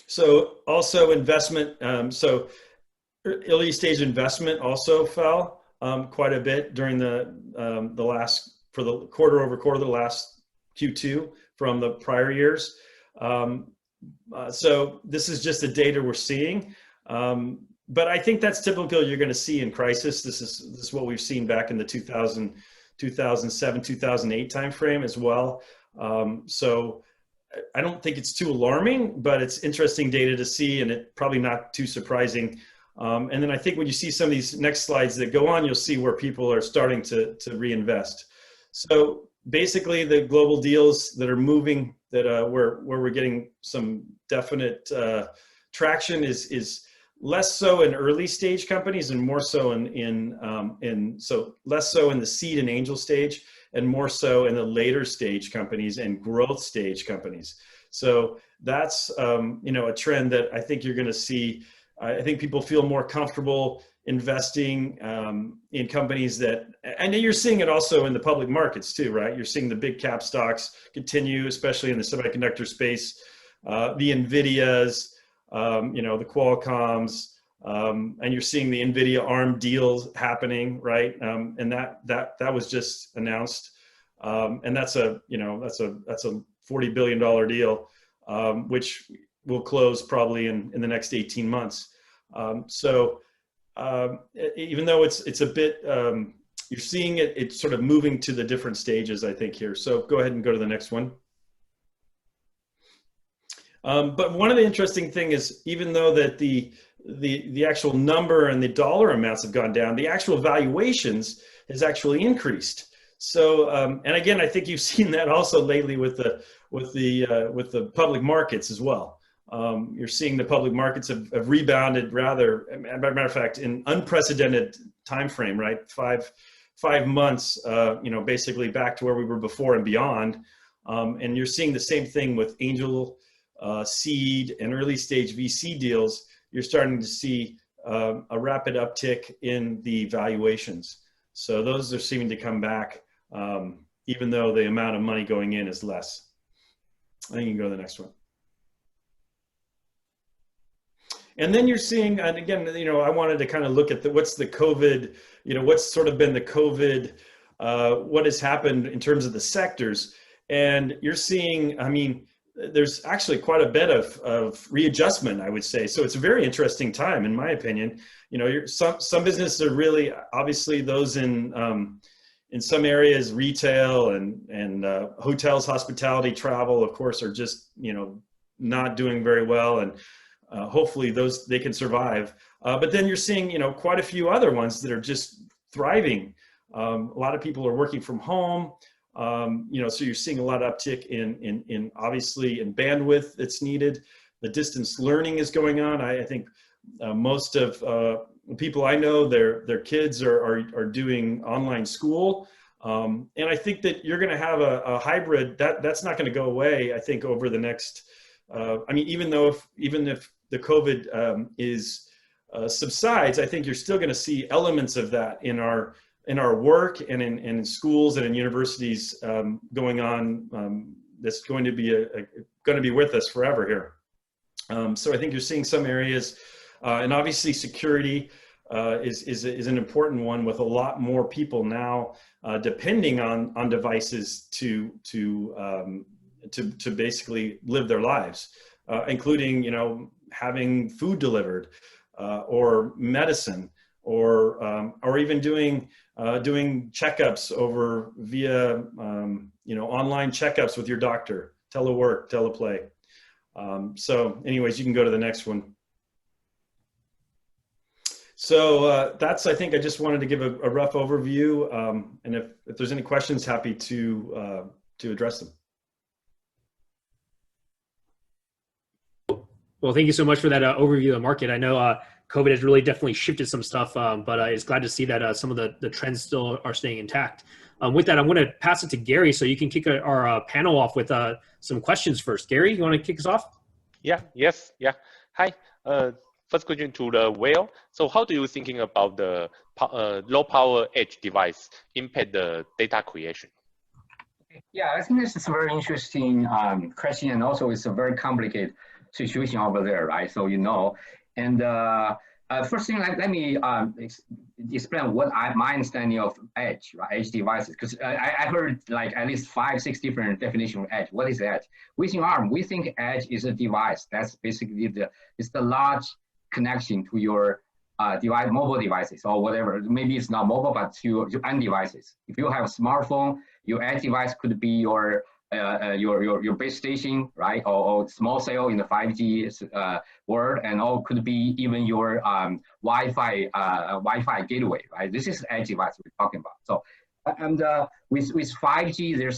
So also investment, so early stage investment also fell quite a bit during the quarter over quarter, the last Q2 from the prior years. So this is just the data we're seeing. But I think that's typical you're going to see in crisis. This is what we've seen back in the 2007, 2008 timeframe as well. So I don't think it's too alarming, but it's interesting data to see, and it probably not too surprising. And then I think when you see some of these next slides that go on, you'll see where people are starting to reinvest. So basically the global deals that are moving, that where we're getting some definite traction is less so in early stage companies and more so so less so in the seed and angel stage, and more so in the later stage companies and growth stage companies. So that's a trend that I think you're going to see. I think people feel more comfortable investing in companies that, and you're seeing it also in the public markets too, right? You're seeing the big cap stocks continue, especially in the semiconductor space, the NVIDIAs, the Qualcomms, and you're seeing the NVIDIA ARM deals happening, right? And that was just announced, and that's a $40 billion deal, which will close probably in the next 18 months. So even though it's a bit, you're seeing it's sort of moving to the different stages, I think, here. So go ahead and go to the next one. But one of the interesting thing is, even though that the actual number and the dollar amounts have gone down, the actual valuations has actually increased. So, and again, I think you've seen that also lately with the public markets as well. You're seeing the public markets have rebounded rather, as a matter of fact, in unprecedented time frame, right? Five months, basically back to where we were before and beyond. And you're seeing the same thing with angel, seed, and early stage VC deals. You're starting to see a rapid uptick in the valuations. So those are seeming to come back, even though the amount of money going in is less. I think you can go to the next one. And then you're seeing, and again, I wanted to kind of look at what's the COVID, what's sort of been the COVID, what has happened in terms of the sectors. And you're seeing, I mean, there's actually quite a bit of readjustment, I would say. So it's a very interesting time, in my opinion. Some businesses are really, obviously those in some areas, retail and hotels, hospitality, travel, of course, are just, not doing very well. And hopefully they can survive. But then you're seeing, quite a few other ones that are just thriving. A lot of people are working from home. So you're seeing a lot of uptick in obviously in bandwidth that's needed. the distance learning is going on. I think most of people I know, their kids are doing online school. And I think that you're going to have a hybrid that's not going to go away. I think over the next, I mean, even if the COVID subsides, I think you're still going to see elements of that in our work and in schools and in universities going on. That's going to be with us forever here. So I think you're seeing some areas, and obviously security is an important one, with a lot more people now depending on devices to basically live their lives, including having food delivered, or medicine, or even doing checkups via online checkups with your doctor, telework, teleplay. So anyways, you can go to the next one. So that's, I think I just wanted to give a rough overview, and if there's any questions, happy to address them. Well, thank you so much for that overview of the market. I know COVID has really definitely shifted some stuff, but it's glad to see that some of the trends still are staying intact. With that, I'm going to pass it to Gary so you can kick our panel off with some questions first. Gary, you want to kick us off? Yeah, yes, yeah. Hi. First question to the Whale. So how do you thinking about the low power edge device impact the data creation? Yeah, I think this is a very interesting question, and also it's a very complicated situation over there, right? So and first thing, let me explain what my understanding of edge, right? Edge devices, because I heard like at least 5-6 different definitions of edge. What is edge? Within ARM, we think edge is a device that's basically the large connection to your mobile devices or whatever. Maybe it's not mobile, but to your end devices. If you have a smartphone, your edge device could be your base station, right, or small cell in the 5G world, and all could be even your Wi-Fi gateway, right? This is edge device we're talking about. So, and with 5G, they're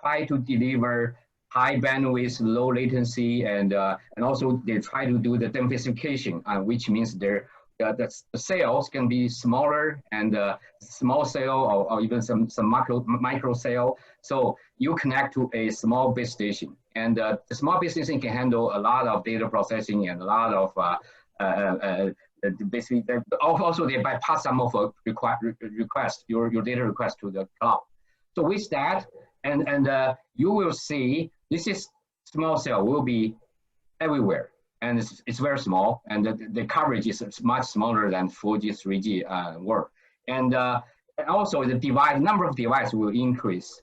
trying to deliver high bandwidth, low latency, and also they try to do the densification, which means the cells can be smaller and small cell or even some micro cell. So you connect to a small base station, and the small base station can handle a lot of data processing and a lot of basically. Also, they bypass some of your data request to the cloud. So with that, and you will see this is small cell will be everywhere. And it's very small, and the coverage is much smaller than 4G, 3G work. And also the number of devices will increase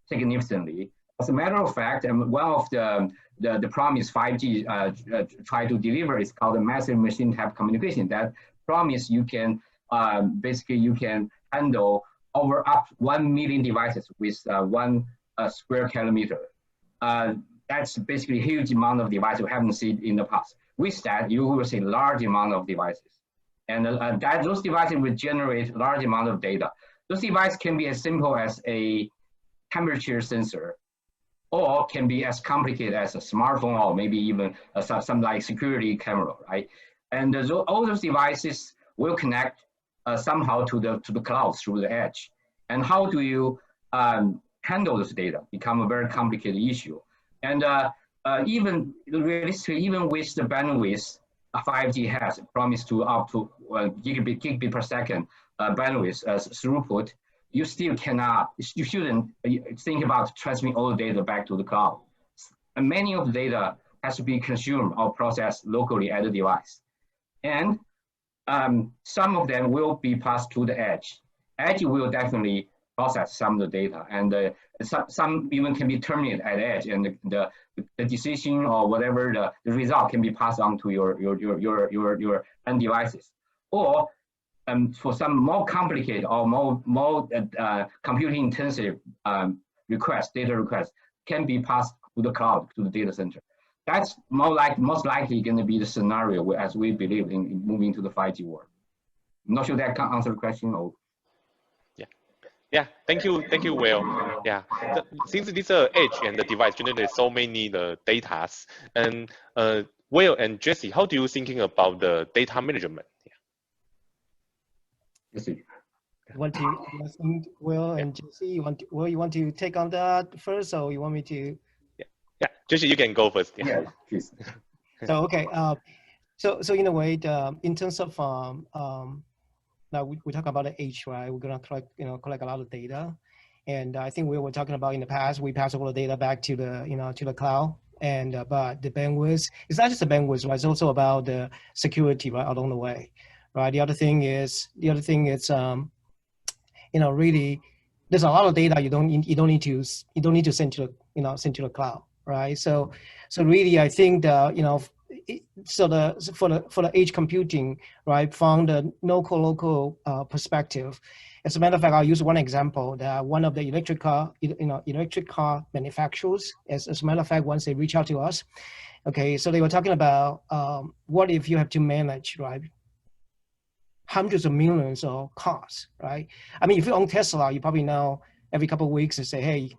significantly. As a matter of fact, and one of the promise 5G try to deliver is called the massive machine type communication. That promise you can basically you can handle over up 1 million devices with 1 square kilometer. That's basically a huge amount of devices we haven't seen in the past. With that, you will see large amount of devices. And those devices will generate large amount of data. Those devices can be as simple as a temperature sensor, or can be as complicated as a smartphone, or maybe even some like security camera, right? And all those devices will connect somehow to the cloud through the edge. And how do you handle this data? Become a very complicated issue. And even realistically, even with the bandwidth 5G has promised to up to gigabit per second bandwidth as throughput, you still cannot, you shouldn't think about transmitting all the data back to the cloud. And many of the data has to be consumed or processed locally at the device. And some of them will be passed to the edge. Edge will definitely process some of the data, and some even can be terminated at edge, and the decision or whatever the result can be passed on to your end devices. Or for some more complicated or more computing intensive data requests can be passed to the cloud, to the data center. That's most likely going to be the scenario as we believe in moving to the 5G world. I'm not sure that can answer the question. Or Yeah, thank you, Will. Yeah, since this edge and the device generate so many the datas, and Will and Jesse, how do you thinking about the data management? I think Will and Jesse, you want to take on that first, or you want me to? Yeah, Jesse, you can go first. Yeah, please. So okay, so in a way, in terms of now we talk about the age, right? We're gonna collect a lot of data, and I think we were talking about in the past, we pass all the data back to the to the cloud, and but the bandwidth, it's not just the bandwidth, right? It's also about the security, right, along the way, right? The other thing is really, there's a lot of data you don't need to send to the cloud, right? So really, I think for the edge computing, right, from the local perspective, as a matter of fact, I'll use one example that one of the electric car manufacturers, as a matter of fact, once they reach out to us, okay, so they were talking about what if you have to manage, right, hundreds of millions of cars, right? I mean, if you own Tesla, you probably know every couple of weeks they say, hey,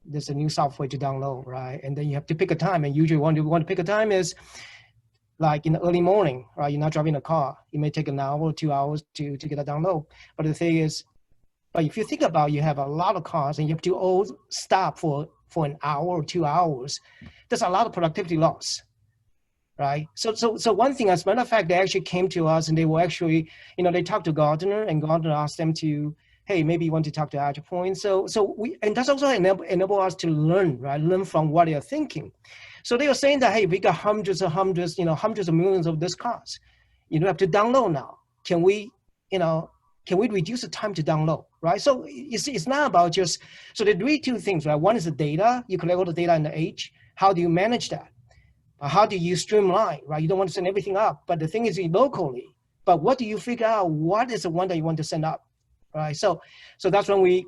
there's a new software to download, right? And then you have to pick a time, and usually want to pick a time is like in the early morning, right? You're not driving a car. It may take an hour or 2 hours to get a download. But the thing is, but if you think about, you have a lot of cars and you have to all stop for an hour or 2 hours, there's a lot of productivity loss. Right. So one thing, as a matter of fact, they actually came to us and they were actually, they talked to Gartner, and Gartner asked them to, hey, maybe you want to talk to AgilePoint. And that's also enable us to learn, right? Learn from what they are thinking. So they were saying that, hey, we got hundreds of millions of these cars. You don't have to download now. Can we reduce the time to download, right? So it's not about just, so there are two things, right? One is the data. You collect all the data in the edge. How do you manage that? How do you streamline, right? You don't want to send everything up, but the thing is locally. But what do you figure out? What is the one that you want to send up, right? So that's when we,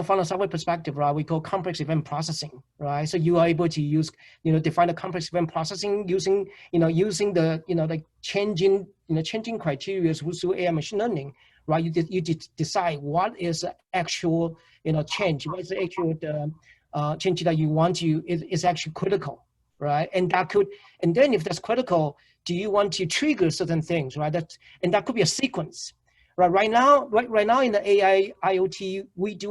from a software perspective, right, we call complex event processing, right? So you are able to use, define the complex event processing using the changing criteria through AI machine learning, right? You decide what is the actual, change, what is the actual change that you want to, is actually critical. Right, and then if that's critical, do you want to trigger certain things, right? And that could be a sequence, right? Right now in the AI IoT, we do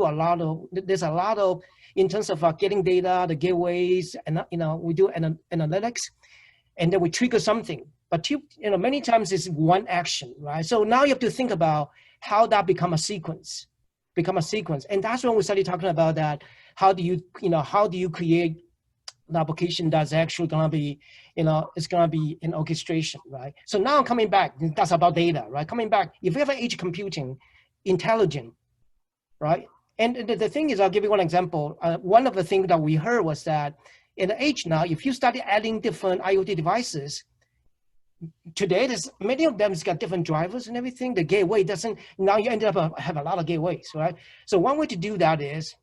there's a lot of in terms of getting data, the gateways, and we do analytics, and then we trigger something. But many times it's one action, right? So now you have to think about how that become a sequence, and that's when we started talking about that. How do you create the application that's actually going to be, it's going to be an orchestration, right? So now coming back, that's about data, right? Coming back, if we have an edge computing, intelligent, right? And the thing is, I'll give you one example. One of the things that we heard was that in the edge now, if you start adding different IoT devices, today there's many of them has got different drivers and everything. The gateway doesn't, now you end up have a lot of gateways, right? So one way to do that is,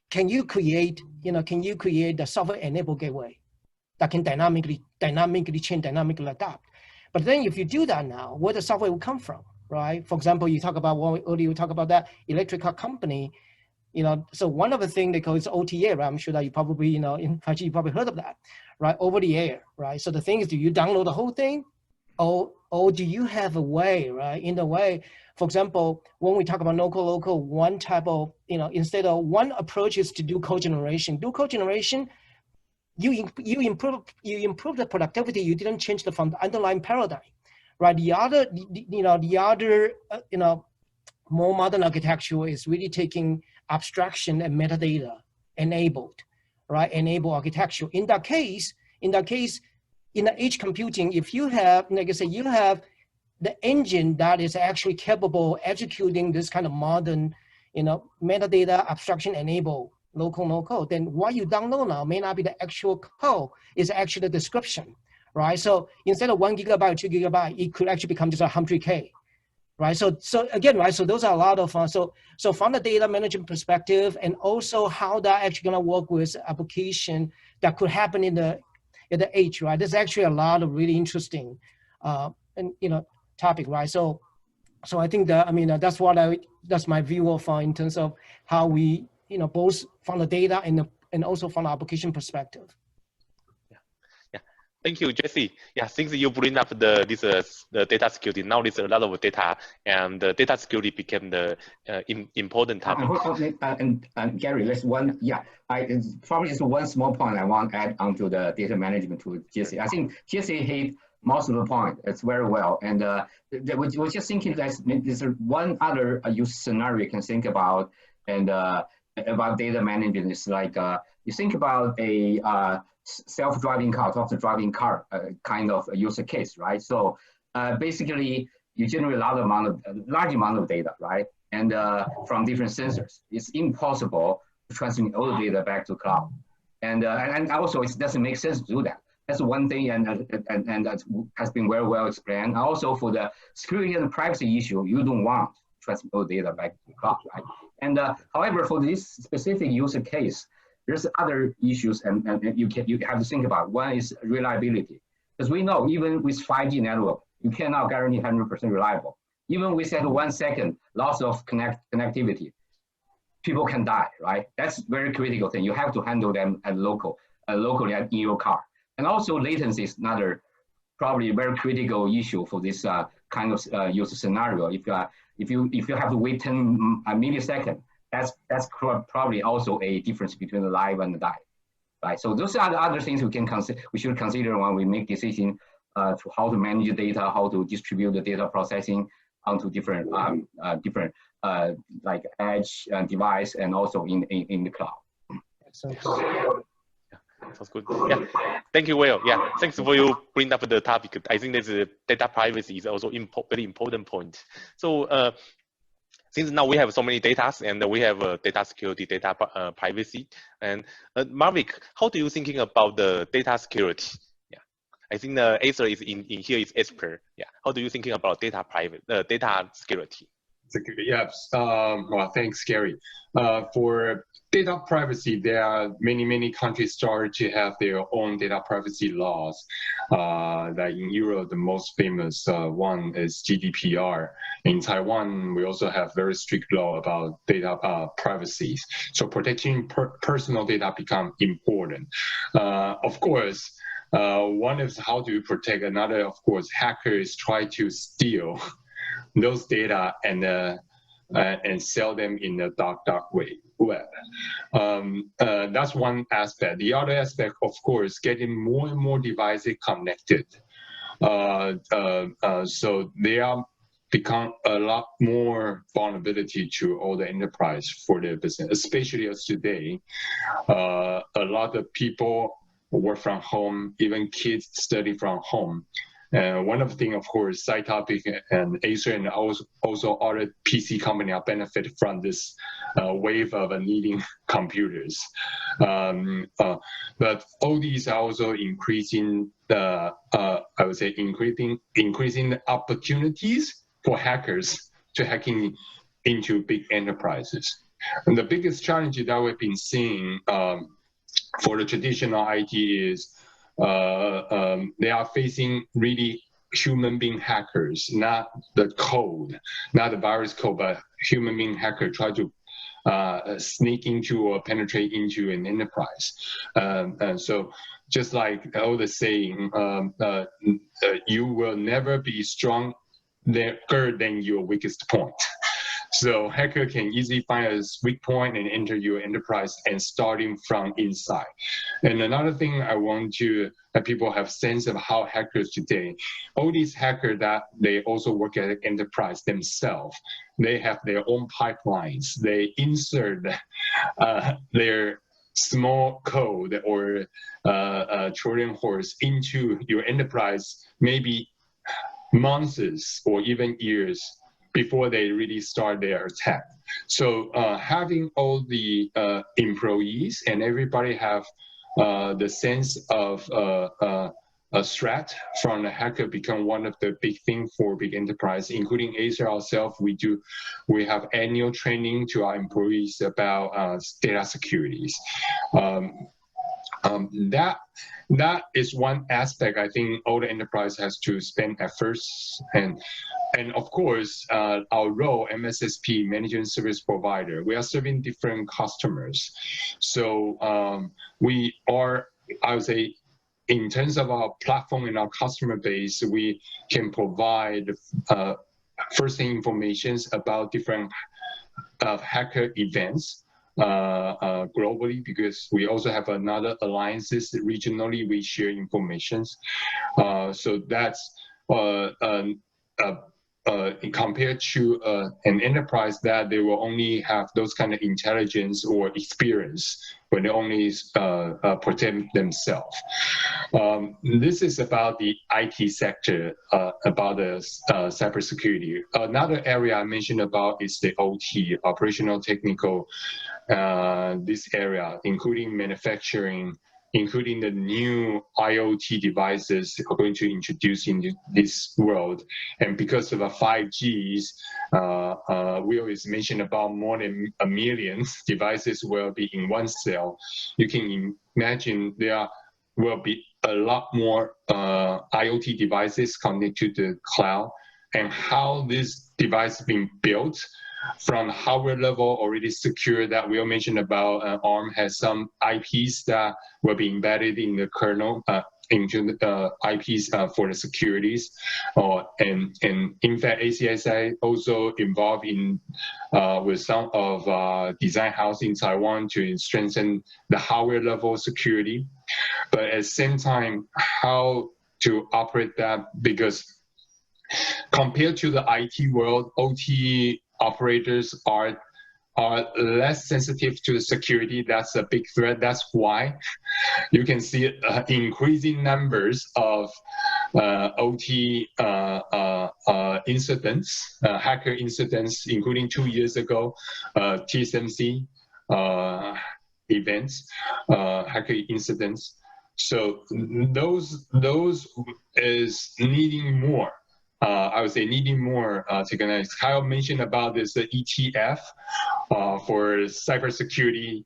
can you create the software-enabled gateway that can dynamically change, dynamically adapt? But then if you do that now, where the software will come from, right? For example, you talk about earlier, you talk about that electric car company, so one of the things they call is OTA, right? I'm sure that you probably, in fact, you probably heard of that, right? Over the air, right? So the thing is, do you download the whole thing? Or do you have a way, right? In the way, for example, when we talk about local, one type of, instead of one approach is to do code generation. You improve the productivity. You didn't change the underlying paradigm, right? The other, more modern architecture is really taking abstraction and metadata enabled, right? Enable architecture. In that case, in the edge computing, if you have, like I say, you have the engine that is actually capable of executing this kind of modern, metadata abstraction enabled local no code, then what you download now may not be the actual code, it's actually the description, right? So instead of 1 gigabyte or 2 gigabyte, it could actually become just 100K, right? So again, right, so those are a lot of, so from the data management perspective, and also how that actually gonna work with application that could happen in the edge, right? There's actually a lot of really interesting, topic, right? So So I think that, that's that's my view of in terms of how we, both from the data and also from the application perspective. Yeah. Thank you, Jesse. Yeah, since you bring up the data security, now there's a lot of data, and the data security became the important topic. And Gary, let's probably just one small point I want to add onto the data management to Jesse. I think Jesse hit most of the point. It's very well. And we're just thinking that there's one other use scenario you can think about, and about data management is like you think about a self-driving car, autonomous driving car kind of user case, right? So basically, you generate large amount of data, right? And from different sensors, it's impossible to transmit all the data back to cloud. And also, it doesn't make sense to do that. That's one thing, and that has been very well explained. Also, for the security and privacy issue, you don't want to transmit all the data back to the cloud, right? And however, for this specific user case, there's other issues, and you have to think about. One is reliability, because we know even with 5G network, you cannot guarantee 100% reliable. Even with that 1 second loss of connectivity, people can die, right? That's very critical thing. You have to handle them locally in your car. And also latency is another probably very critical issue for this kind of user scenario. If you have to wait 10 milliseconds, that's probably also a difference between the live and the die, right? So those are the other things we should consider when we make decision to how to manage the data, how to distribute the data processing onto different like edge device, and also in the cloud. Sounds good. Yeah, thank you, Will. Yeah, thanks for you bring up the topic. I think there's data privacy is also very important point. So since now we have so many data, and we have data security, data privacy, and Maverick, how do you thinking about the data security? Yeah, I think the Acer is in here is expert. Yeah, how do you thinking about data security? Yes. Well, thanks, Gary. For data privacy, there are many countries start to have their own data privacy laws. Like in Europe, the most famous one is GDPR. In Taiwan, we also have very strict law about data privacy. So protecting personal data become important. Of course, one is how do you protect. Another, of course, hackers try to steal those data and sell them in the dark web. That's one aspect. The other aspect, of course, getting more and more devices connected. So they are become a lot more vulnerability to all the enterprise for their business, especially as today, a lot of people work from home, even kids study from home. One of the things, of course, SciTopic and Acer and also other PC companies are benefit from this wave of needing computers. But all these are also increasing the, I would say, increasing the opportunities for hackers to hacking into big enterprises. And the biggest challenge that we've been seeing for the traditional IT is they are facing really human being hackers, not the code, not the virus code, but human being hacker try to sneak into or penetrate into an enterprise. And so just like all the saying, you will never be stronger than your weakest point. So hacker can easily find a weak point and enter your enterprise and starting from inside. And another thing I want to let people have sense of how hackers today, all these hackers that they also work at enterprise themselves, they have their own pipelines. They insert their small code or Trojan horse into your enterprise, maybe months or even years before they really start their attack. So having all the employees and everybody have the sense of a threat from the hacker become one of the big things for big enterprise, including Acer ourselves. We have annual training to our employees about data securities. That is one aspect I think all the enterprise has to spend efforts, and of course our role MSSP, management service provider, we are serving different customers, so we are, I would say, in terms of our platform and our customer base, we can provide first-hand information about different hacker events globally, because we also have another alliances regionally we share information. So that's compared to an enterprise that they will only have those kind of intelligence or experience when they only protect themselves. This is about the IT sector, about the cybersecurity. Another area I mentioned about is the OT, operational technical, this area, including manufacturing, including the new IoT devices are going to introduce in this world. And because of the 5Gs, we always mention about more than 1 million devices will be in one cell. You can imagine there will be a lot more IoT devices connected to the cloud, and how this device is being built from hardware level already secure, that we all mentioned about. ARM has some IPs that will be embedded in the kernel, into the IPs for the securities. And in fact, ACSI also involved in with some of design house in Taiwan to strengthen the hardware level security. But at the same time, how to operate that, because compared to the IT world, OT operators are less sensitive to the security. That's a big threat. That's why you can see increasing numbers of OT incidents, hacker incidents, including 2 years ago, TSMC events, hacker incidents. So those is needing more. I would say needing more technology. Kyle mentioned about this ETF for cybersecurity.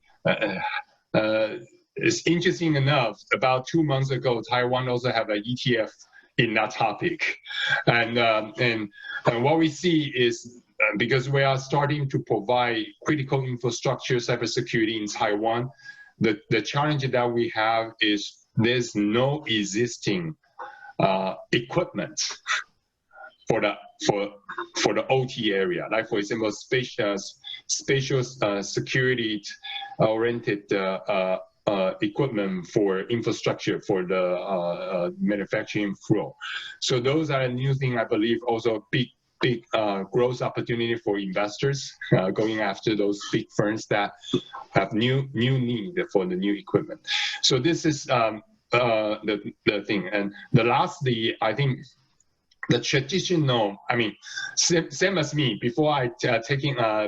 It's interesting enough, about 2 months ago, Taiwan also have an ETF in that topic. And what we see is, because we are starting to provide critical infrastructure cybersecurity in Taiwan, the challenge that we have is there's no existing equipment for the OT area, like for example, spatial security oriented equipment for infrastructure for the manufacturing flow. So those are a new thing, I believe, also big growth opportunity for investors going after those big firms that have new need for the new equipment. So this is the thing. And the lastly, I think, the traditional, I mean, same as me, before I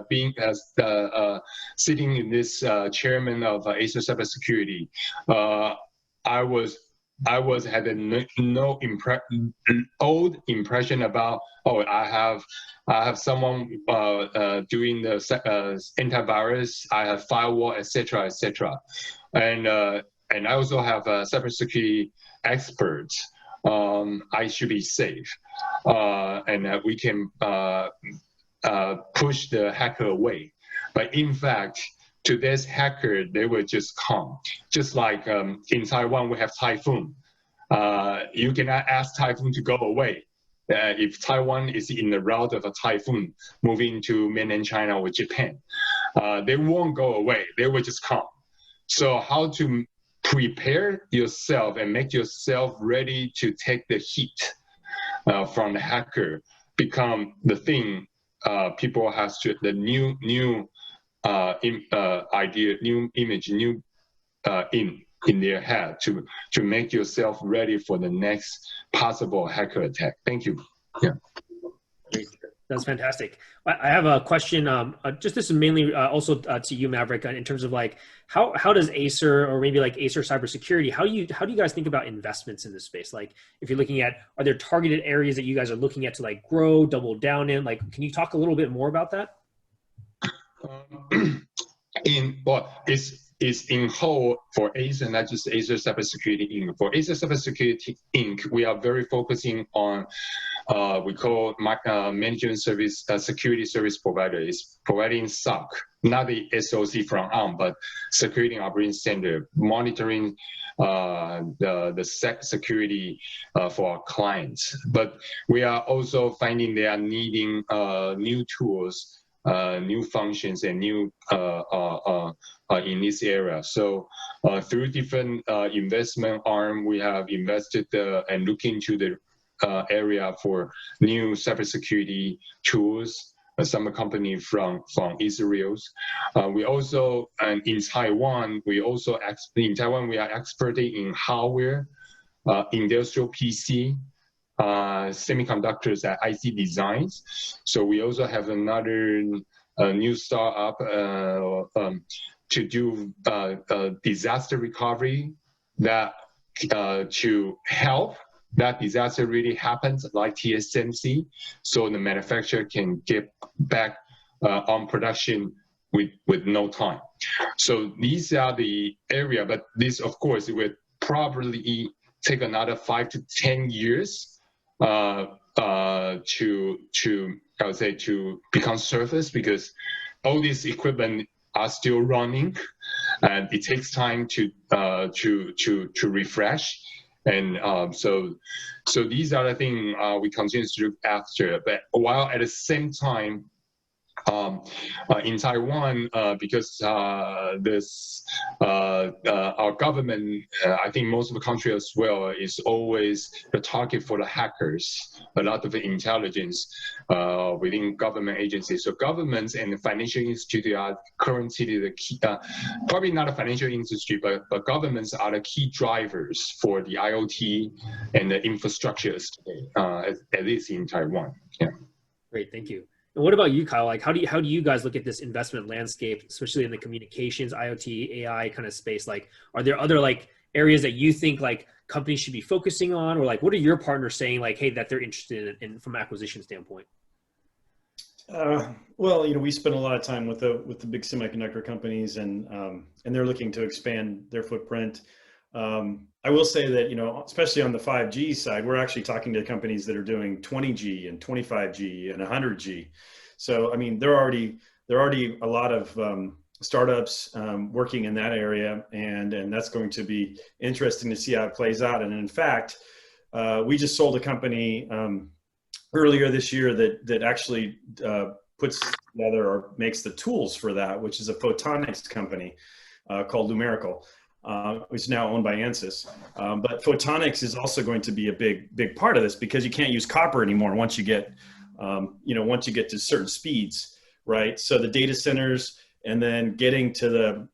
being as the sitting in this chairman of Acer Cyber Security, I had a old impression about, oh, I have someone doing the antivirus, I have firewall, etc., etc., and I also have a cybersecurity expert. I should be safe, and we can push the hacker away. But in fact, today's hacker, they will just come. Just like in Taiwan, we have typhoon. You cannot ask typhoon to go away. If Taiwan is in the route of a typhoon moving to mainland China or Japan, they won't go away. They will just come. So how to prepare yourself and make yourself ready to take the heat from the hacker become the thing people has to, the new idea, new image, new in their head to make yourself ready for the next possible hacker attack. Thank you. Yeah. That's fantastic. I have a question. Just this is mainly also to you, Maverick, in terms of like how does Acer, or maybe like Acer Cyber Security, how do you guys think about investments in this space? Like if you're looking at, are there targeted areas that you guys are looking at to like grow, double down in? Like, can you talk a little bit more about that? Well, it's is in whole for Acer, not just Acer Cyber Security Inc. For Acer Cyber Security Inc., we are very focusing on we call management service security service provider. Is providing SOC, not the SOC from ARM, but security operating center, monitoring the security for our clients. But we are also finding they are needing new tools, new functions, and new in this area. So through different investment arm, we have invested and look into the area for new cybersecurity tools. Some company from Israel. We also, and in Taiwan, we also in Taiwan we are expert in hardware, industrial PC, semiconductors, and IC designs. So we also have another new startup to do disaster recovery that to help that disaster really happens, like TSMC, so the manufacturer can get back on production with no time. So these are the area, but this, of course, it will probably take another 5 to 10 years to I would say to become surface, because all this equipment are still running, and it takes time to refresh. And so these are the things we continue to look after. But while at the same time, in Taiwan, because our government, I think most of the country as well, is always the target for the hackers. A lot of the intelligence within government agencies. So governments and the financial institute are currently the key, probably not a financial industry, but governments are the key drivers for the IoT and the infrastructures today, at least in Taiwan. Yeah. Great, thank you. And what about you, Kyle? Like, how do you guys look at this investment landscape, especially in the communications, IoT, AI kind of space? Like, are there other like areas that you think like companies should be focusing on, or like what are your partners saying like, hey, that they're interested in from an acquisition standpoint? Well, we spend a lot of time with the big semiconductor companies, and they're looking to expand their footprint. I will say that, especially on the 5G side, we're actually talking to companies that are doing 20G and 25G and 100G. So, I mean, there are already a lot of startups working in that area, and that's going to be interesting to see how it plays out. And in fact, we just sold a company earlier this year that actually puts together or makes the tools for that, which is a photonics company called Lumerical. Which is now owned by Ansys. But photonics is also going to be a big part of this, because you can't use copper anymore once you get, once you get to certain speeds, right? So the data centers, and then getting to the,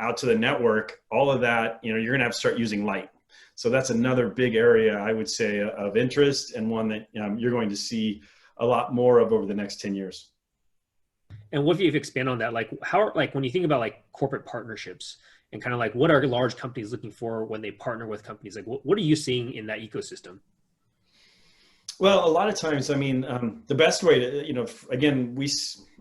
out to the network, all of that, you're going to have to start using light. So that's another big area, I would say, of interest, and one that you're going to see a lot more of over the next 10 years. And what if you expand on that? Like, when you think about like corporate partnerships, and kind of like what are large companies looking for when they partner with companies? Like, what are you seeing in that ecosystem? Well, a lot of times, I mean, the best way to, again,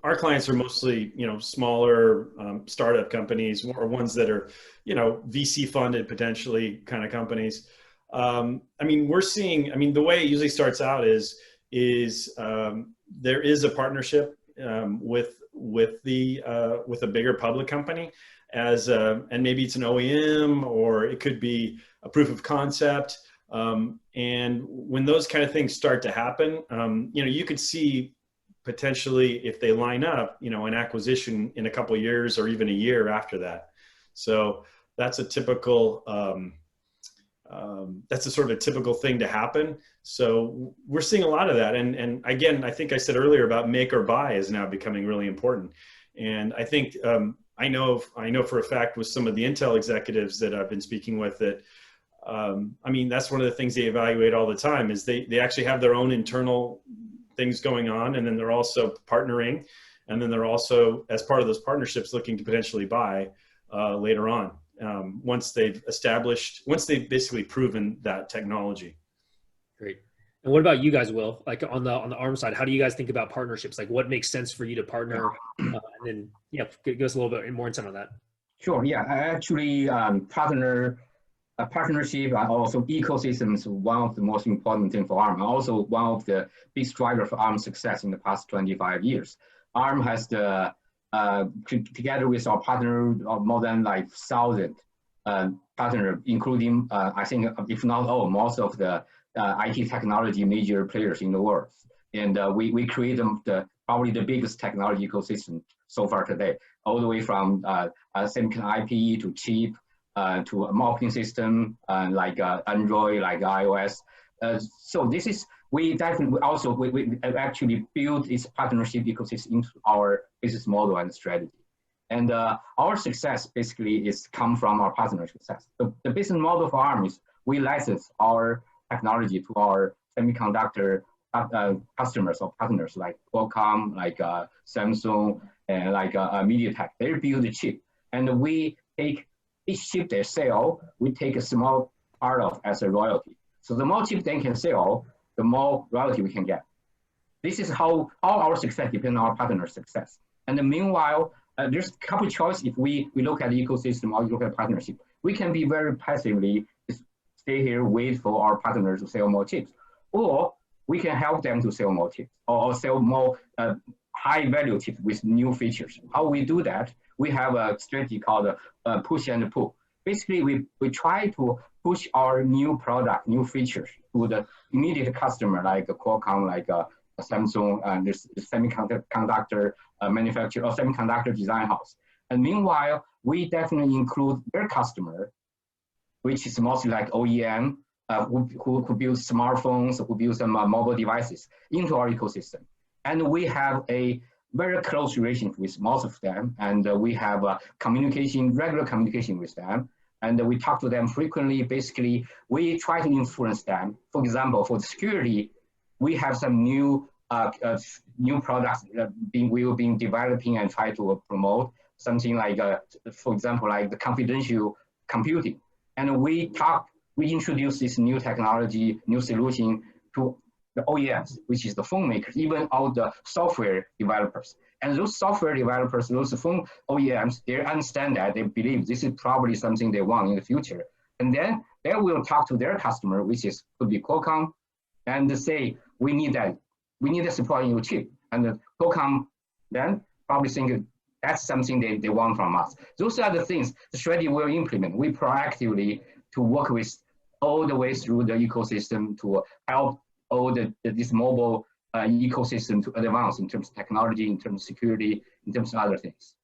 our clients are mostly, smaller startup companies, or ones that are, VC funded potentially kind of companies. I mean, we're seeing, the way it usually starts out is there is a partnership with a bigger public company, and maybe it's an OEM, or it could be a proof of concept. And when those kind of things start to happen, you could see potentially, if they line up, an acquisition in a couple of years, or even a year after that. So that's a typical, that's a sort of a typical thing to happen. So we're seeing a lot of that. And again, I think I said earlier about make or buy is now becoming really important. And I think, I know for a fact with some of the Intel executives that I've been speaking with that, that's one of the things they evaluate all the time, is they actually have their own internal things going on, and then they're also partnering, and then they're also, as part of those partnerships, looking to potentially buy later on, once they've basically proven that technology. Great. And what about you guys, Will? Like on the ARM side, how do you guys think about partnerships? Like, what makes sense for you to partner? And then, give us a little bit more insight on that. Sure. Yeah. Actually, partnership and also ecosystems one of the most important things for ARM, and also one of the big drivers for ARM's success in the past 25 years. ARM has the together with our partner more than like 1,000 partners, including I think if not all, most of the IT technology major players in the world. And we create probably the biggest technology ecosystem so far today, all the way from semiconductor IP to chip to a marketing system like Android, like iOS. So this is, we definitely also, we actually build this partnership ecosystem into our business model and strategy. And our success basically is come from our partner success. The business model for ARM is we license our technology to our semiconductor customers or partners like Qualcomm, like Samsung, and like MediaTek. They build the chip, and we take each chip they sell, we take a small part of as a royalty. So the more chip they can sell, the more royalty we can get. This is how our success depends on our partner's success. And meanwhile, there's a couple of choices. If we look at the ecosystem or look at partnership, we can be very passively stay here, wait for our partners to sell more chips, or we can help them to sell more chips or sell more high value chips with new features. How we do that? We have a strategy called push and pull. Basically, we try to push our new product, new features to the immediate customer like Qualcomm, like Samsung, and this semiconductor manufacturer or semiconductor design house. And meanwhile, we definitely include their customer, which is mostly like OEM, who build smartphones, who build some mobile devices into our ecosystem. And we have a very close relationship with most of them. And we have regular communication with them. And we talk to them frequently. Basically, we try to influence them. For example, for the security, we have some new products we will be developing and try to promote. Something like, for example, like the confidential computing. And we introduce this new technology, new solution to the OEMs, which is the phone makers, even all the software developers. And those software developers, those phone OEMs, they understand that, they believe this is probably something they want in the future. And then they will talk to their customer, which could be Qualcomm, and say, we need that. We need to support your chip. And the Qualcomm then probably think that's something they want from us. Those are the things the strategy will implement. We proactively to work with all the way through the ecosystem to help all this mobile ecosystem to advance in terms of technology, in terms of security, in terms of other things.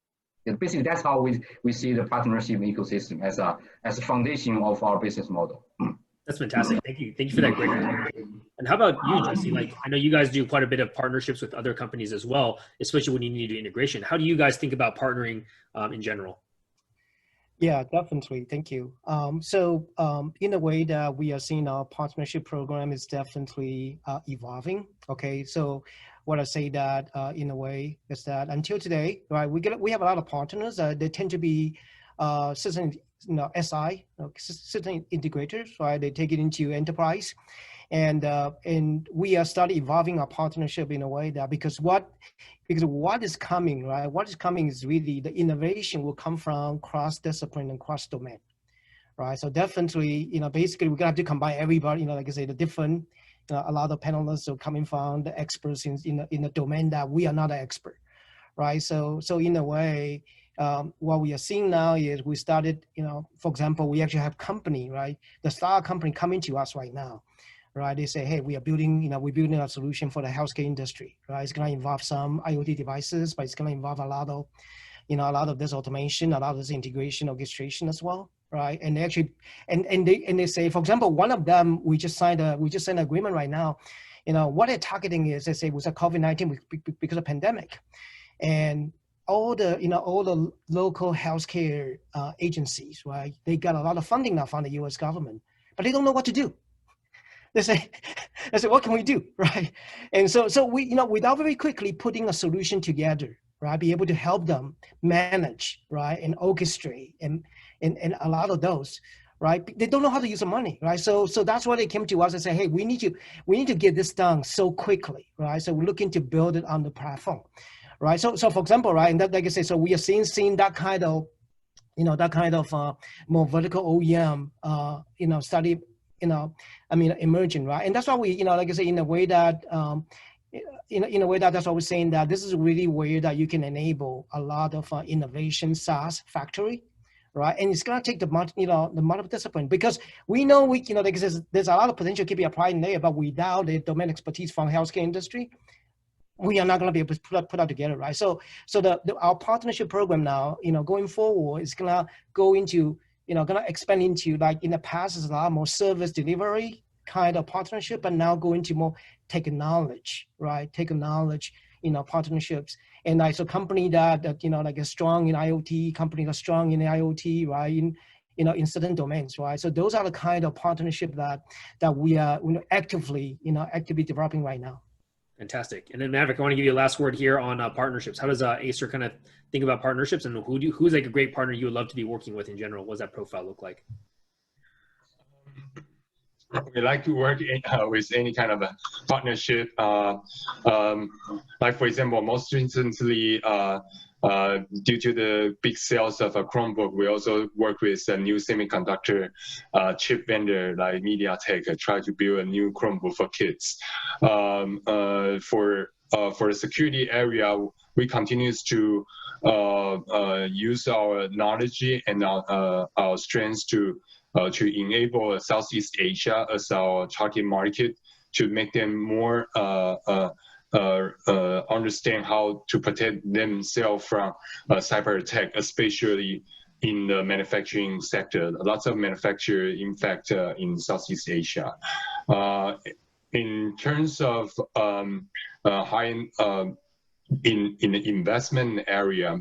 And basically, that's how we see the partnership ecosystem as a foundation of our business model. That's fantastic. Thank you. Thank you for that great explanation. And how about you, Jesse? Like, I know you guys do quite a bit of partnerships with other companies as well, especially when you need to do integration. How do you guys think about partnering in general? Yeah, definitely. Thank you. So in a way that we are seeing our partnership program is definitely evolving. Okay, so what I say that in a way is that until today, right, we have a lot of partners. They tend to be certain SI, certain integrators, right? They take it into enterprise, and we are starting evolving our partnership in a way that because what is coming, right? What is coming is really the innovation will come from cross-discipline and cross-domain, right? So definitely, basically we're gonna have to combine everybody, like I say, the different, a lot of panelists are coming from the experts in the domain that we are not an expert, right? So in a way, what we are seeing now is we started, for example, we actually have company, right? The startup company coming to us right now, right? They say, hey, we are building, we're building a solution for the healthcare industry, right? It's going to involve some IoT devices, but it's going to involve a lot of this automation, a lot of this integration, orchestration as well, right? And they actually, and they say, for example, one of them, we just signed an agreement right now. What they're targeting is, they say, was a COVID-19 because of pandemic, and all the local healthcare agencies, right? They got a lot of funding now from the U.S. government, but they don't know what to do. They say, what can we do, right? And so we, without very quickly putting a solution together, right, be able to help them manage, right, and orchestrate and a lot of those, right? They don't know how to use the money, right? So that's why they came to us and say, hey, we need to get this done so quickly, right? So we're looking to build it on the platform, right? So for example, right, and that, like I say, so we are seeing that kind of that kind of more vertical OEM, study, emerging, right? And that's why we, like I say, in a way that, in a way that that's why we're saying that this is really where that you can enable a lot of innovation SaaS factory, right? And it's gonna take the multiple discipline, because we know like there's a lot of potential can be applied in there, but without the domain expertise from healthcare industry, we are not going to be able to put that together, right? So our partnership program now, going forward, is going to go into, going to expand into, like in the past, is a lot more service delivery kind of partnership, but now go into more technology, right? Technology, partnerships. And like, so company that like is strong in IoT, company that's strong in IoT, right? In certain domains, right? So those are the kind of partnership that we are actively developing right now. Fantastic. And then Maverick, I want to give you a last word here on partnerships. How does Acer kind of think about partnerships, and who's like a great partner you would love to be working with in general? What does that profile look like? We like to work with any kind of a partnership. Like for example, most recently, due to the big sales of a Chromebook, we also work with a new semiconductor chip vendor like MediaTek, try to build a new Chromebook for kids. For the security area, we continue to use our knowledge and our strengths to enable Southeast Asia as our target market, to make them more understand how to protect themselves from cyber attack, especially in the manufacturing sector. Lots of manufacturer, in fact, in Southeast Asia. In terms of in the investment area,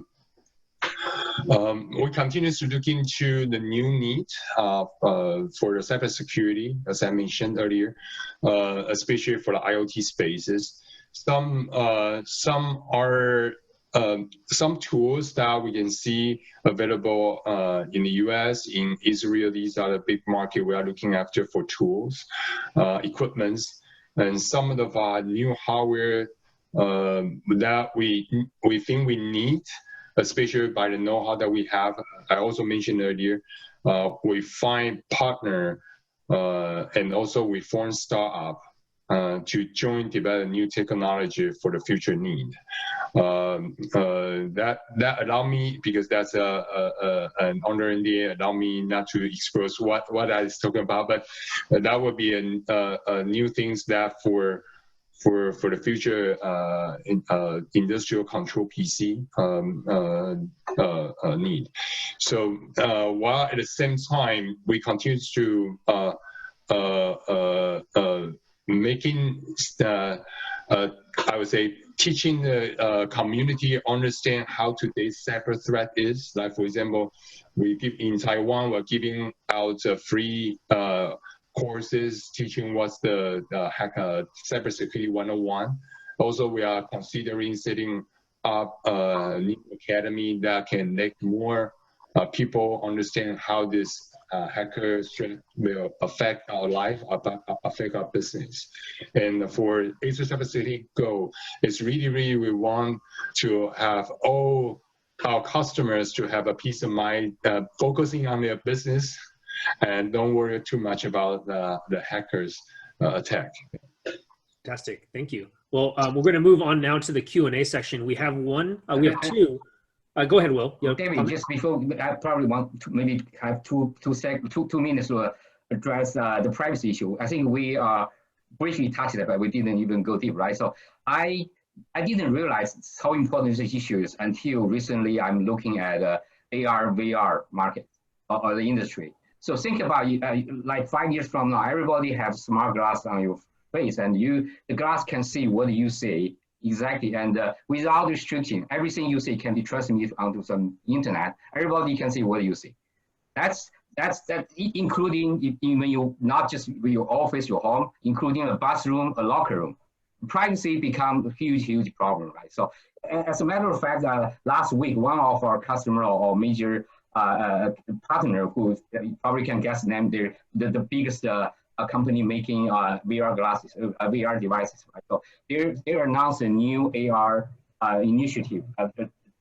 we continue to look into the new need for the cybersecurity, as I mentioned earlier, especially for the IoT spaces. Some tools that we can see available in the US, in Israel. These are the big market we are looking after for tools, equipments, and some of the new hardware that we think we need, especially by the know-how that we have. I also mentioned earlier, we find partner and also we form startup to join develop new technology for the future need. That allow me, because that's an under NDA, allow me not to expose what I was talking about, but that would be a new things that for the future industrial control PC need. So while at the same time we continue to making I would say teaching the community understand how today's cyber threat is. Like for example, we give in Taiwan, we're giving out free courses teaching what's the cybersecurity 101. Also, we are considering setting up a new academy that can make more people understand how this hacker threat will affect our life, affect our business. And for Acer Cyber Security goal, it's really we want to have all our customers to have a peace of mind, focusing on their business, and don't worry too much about the hackers attack. Fantastic, thank you. Well, we're going to move on now to the Q&A section. We have we have two. Go ahead, Will. David, just before, I probably want to maybe have two minutes to address the privacy issue. I think we briefly touched it, but we didn't even go deep, right? So I didn't realize how important this issue is until recently. I'm looking at AR, VR market or the industry. So think about like 5 years from now, everybody has smart glass on your face, and the glass can see what you say exactly, and without restriction, everything you say can be transmitted onto some internet. Everybody can see what you see. That's including when you not just your office, your home, including a bathroom, a locker room. Privacy become a huge problem, right? So as a matter of fact, last week, one of our customer or major partner, who you probably can guess the name, they're the biggest a company making VR glasses, VR devices, right? So they announced a new AR initiative,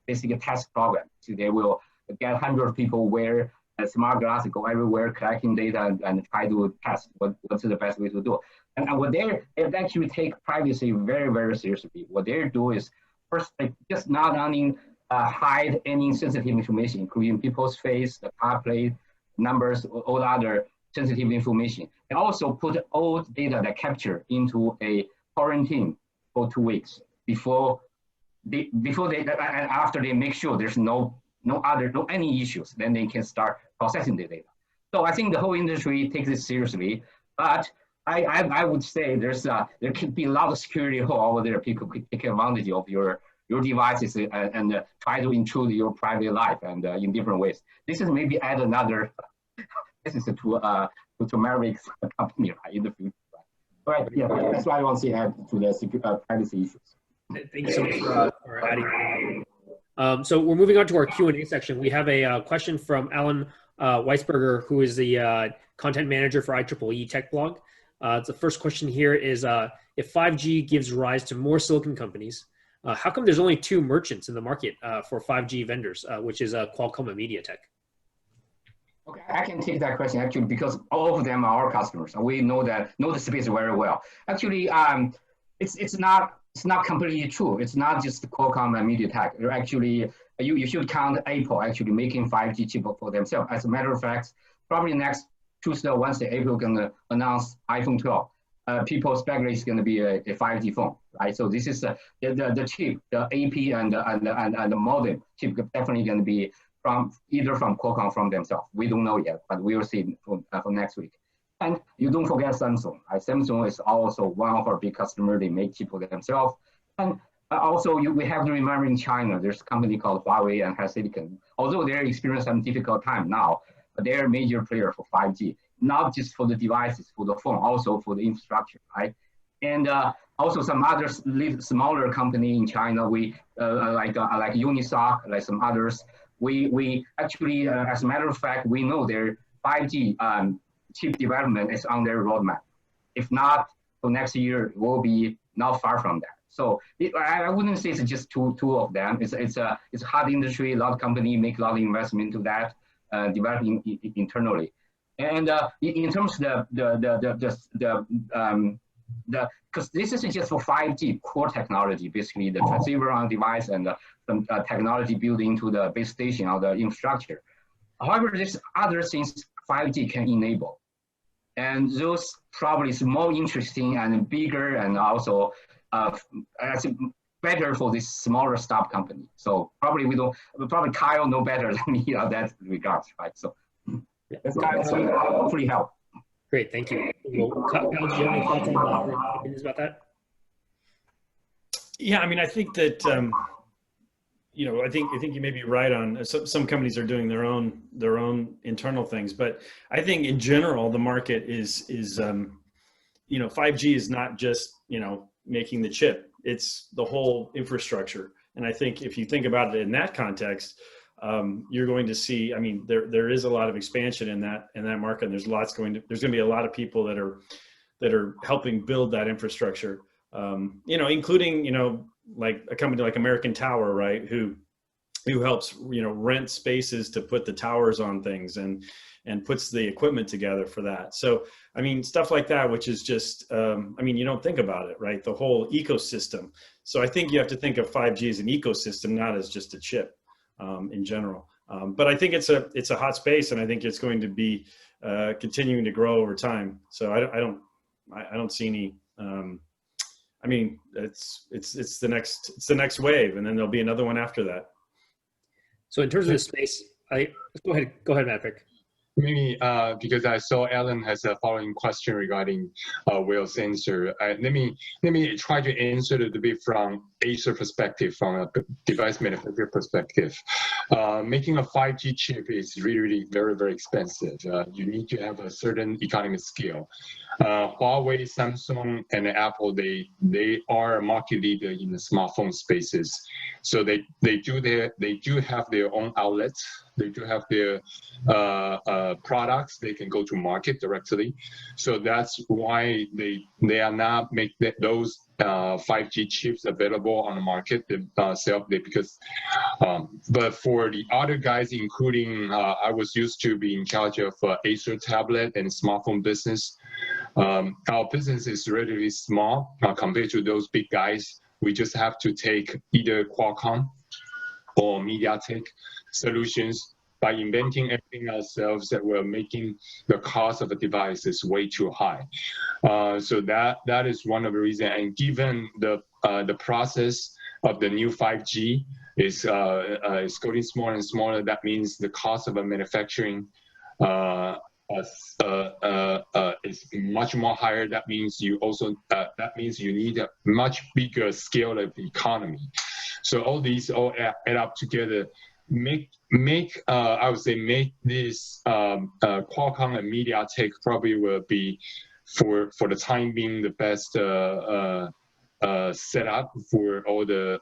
basically a test program. So they will get 100 people wear a smart glasses, go everywhere, collecting data and try to test what's the best way to do. And what they actually take privacy very, very seriously. What they do is first, just not only hide any sensitive information, including people's face, the car plate, numbers, all other sensitive information. They also put all data that capture into a quarantine for 2 weeks after they make sure there's no any issues, then they can start processing the data. So I think the whole industry takes it seriously, but I would say there could be a lot of security hole over there. People could take advantage of your devices and try to intrude your private life and in different ways. This is maybe add another business to Maverick's company, right, in the future. Right? Yeah, that's why I want to add to the privacy issues. Thank you so much for adding. So we're moving on to our Q&A section. We have a question from Alan Weisberger, who is the content manager for IEEE Tech Blog. The first question here is, if 5G gives rise to more silicon companies, how come there's only 2 merchants in the market for 5G vendors, which is Qualcomm and MediaTek? Okay, I can take that question actually because all of them are our customers. We know the space very well. Actually, it's not completely true. It's not just Qualcomm and MediaTek. Actually, you should count Apple actually making 5G chip for themselves. As a matter of fact, probably next Tuesday or Wednesday, Apple gonna announce iPhone 12. People speculate it's gonna be a 5G phone, right? So this is the chip, the AP and the modem chip definitely gonna be either from Qualcomm from themselves. We don't know yet, but we will see for next week. And you don't forget Samsung. Right? Samsung is also one of our big customers. They make chip for themselves. And also, we have to remember in China, there's a company called Huawei and HiSilicon. Although they're experiencing some difficult time now, but they're a major player for 5G, not just for the devices, for the phone, also for the infrastructure, right? And also some other smaller company in China, we like Unisoc, like some others. We actually, as a matter of fact, we know their 5G chip development is on their roadmap. If not, for next year, it will be not far from that. So I wouldn't say it's just two of them. It's a hard industry. A lot of companies make a lot of investment into that, developing internally. And in terms of because this isn't just for 5G core technology, basically the transceiver on device and some technology built into the base station or the infrastructure. However, there's other things 5G can enable. And those probably is more interesting and bigger and also better for this smaller startup company. So probably Kyle know better than me on that regards, right? So that's kind of hopefully help. Great, thank you. Well, Kyle, do you have any thoughts on opinions about that? Yeah, I mean, I think that I think you may be right on. Some companies are doing their own internal things, but I think in general the market is 5G is not just making the chip; it's the whole infrastructure. And I think if you think about it in that context, you're going to see. I mean, there is a lot of expansion in that market. And there's going to be a lot of people that are helping build that infrastructure. Including like a company like American Tower, right? Who helps rent spaces to put the towers on things and puts the equipment together for that. So I mean, stuff like that, which is just you don't think about it, right? The whole ecosystem. So I think you have to think of 5G as an ecosystem, not as just a chip in general. But I think it's a hot space, and I think it's going to be continuing to grow over time. So I don't see any. I mean, it's the next wave, and then there'll be another one after that. So in terms of the space, go ahead, Maverick. Maybe because I saw Alan has a following question regarding Will's answer. Let me try to answer it a bit from Acer perspective, from a device manufacturer perspective. Making a 5G chip is really very, very expensive. You need to have a certain economy of scale. Huawei, Samsung, and Apple, they are market leader in the smartphone spaces. So they do have their own outlets. They do have their products. They can go to market directly. So that's why they are not make those 5G chips available on the market self-day because, but for the other guys, including I was used to be in charge of Acer tablet and smartphone business. Our business is relatively small compared to those big guys. We just have to take either Qualcomm or MediaTek solutions. By inventing everything ourselves, that we're making the cost of the devices way too high. So that is one of the reasons. And given the process of the new 5G is getting smaller and smaller, that means the cost of a manufacturing is much more higher. That means you need a much bigger scale of the economy. So all these add up together. Make I would say make this Qualcomm and MediaTek probably will be for the time being the best setup for all the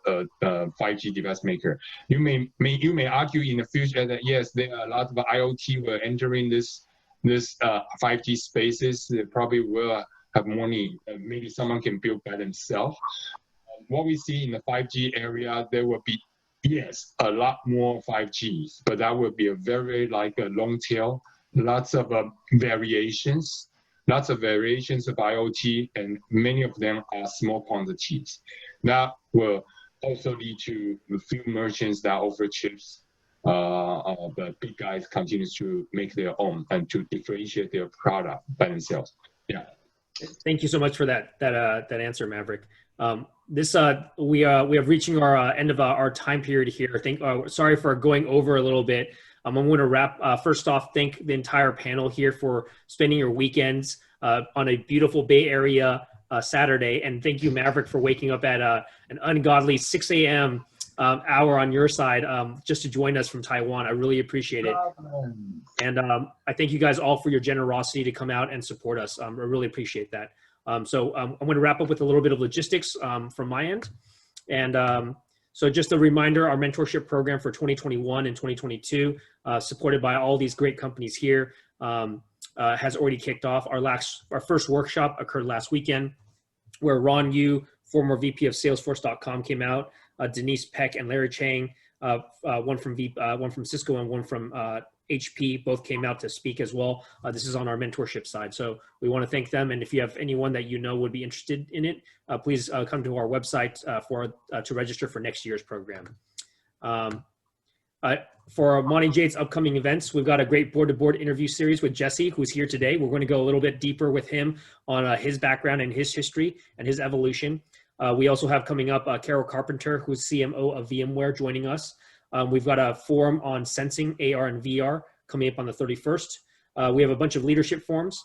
5G device maker. You may argue in the future that yes, there are a lot of IoT will entering this 5G spaces. They probably will have money. Maybe someone can build by themselves. What we see in the 5G area, there will be yes, a lot more 5Gs, but that would be a very like a long tail, lots of variations of IoT, and many of them are small quantities. That will also lead to a few merchants that offer chips. The big guys continue to make their own and to differentiate their product by themselves. Yeah. Thank you so much for that answer, Maverick. We are reaching our end of our time period here. Sorry for going over a little bit. I'm going to wrap. First off, thank the entire panel here for spending your weekends on a beautiful Bay Area Saturday, and thank you, Maverick, for waking up at an ungodly 6 a.m. Hour on your side just to join us from Taiwan. I really appreciate it, and I thank you guys all for your generosity to come out and support us. I really appreciate that. So I'm going to wrap up with a little bit of logistics from my end. And so just a reminder, our mentorship program for 2021 and 2022, supported by all these great companies here, has already kicked off. Our first workshop occurred last weekend, where Ron Yu, former VP of Salesforce.com, came out. Denise Peck and Larry Chang, one from Cisco and one from HP, both came out to speak as well. This is on our mentorship side. So we want to thank them. And if you have anyone that you know would be interested in it, please come to our website to register for next year's program. For Monty Jade's upcoming events, we've got a great board-to-board interview series with Jesse, who's here today. We're going to go a little bit deeper with him on his background and his history and his evolution. We also have coming up Carol Carpenter, who's CMO of VMware, joining us. We've got a forum on sensing AR and VR coming up on the 31st. We have a bunch of leadership forums.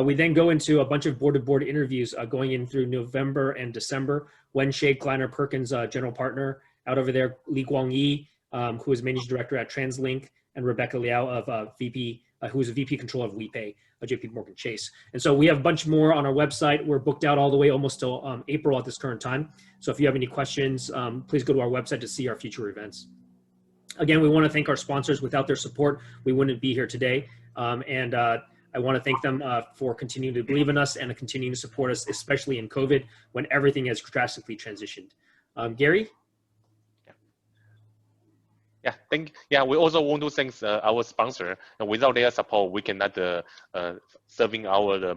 We then go into a bunch of board-to-board interviews going in through November and December. Wen-Shay Kleiner Perkins, general partner out over there, Li Guangyi, who is managing director at TransLink, and Rebecca Liao of VP, who is a VP controller of WePay, JP Morgan Chase. And so we have a bunch more on our website. We're booked out all the way almost till April at this current time. So if you have any questions, please go to our website to see our future events. Again, we want to thank our sponsors. Without their support, we wouldn't be here today. I want to thank them for continuing to believe in us and continuing to support us, especially in COVID, when everything has drastically transitioned. Gary? Yeah, we also want to thank our sponsor. And without their support, we cannot serving our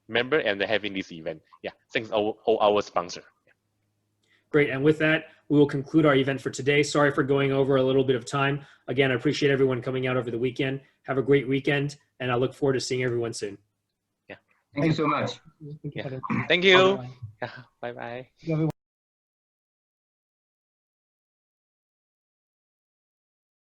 member and having this event. Yeah, thanks all our sponsor. Great, and with that, we will conclude our event for today. Sorry for going over a little bit of time. Again, I appreciate everyone coming out over the weekend. Have a great weekend, and I look forward to seeing everyone soon. Yeah. Thank you so much. Thank you. Yeah. Bye-bye.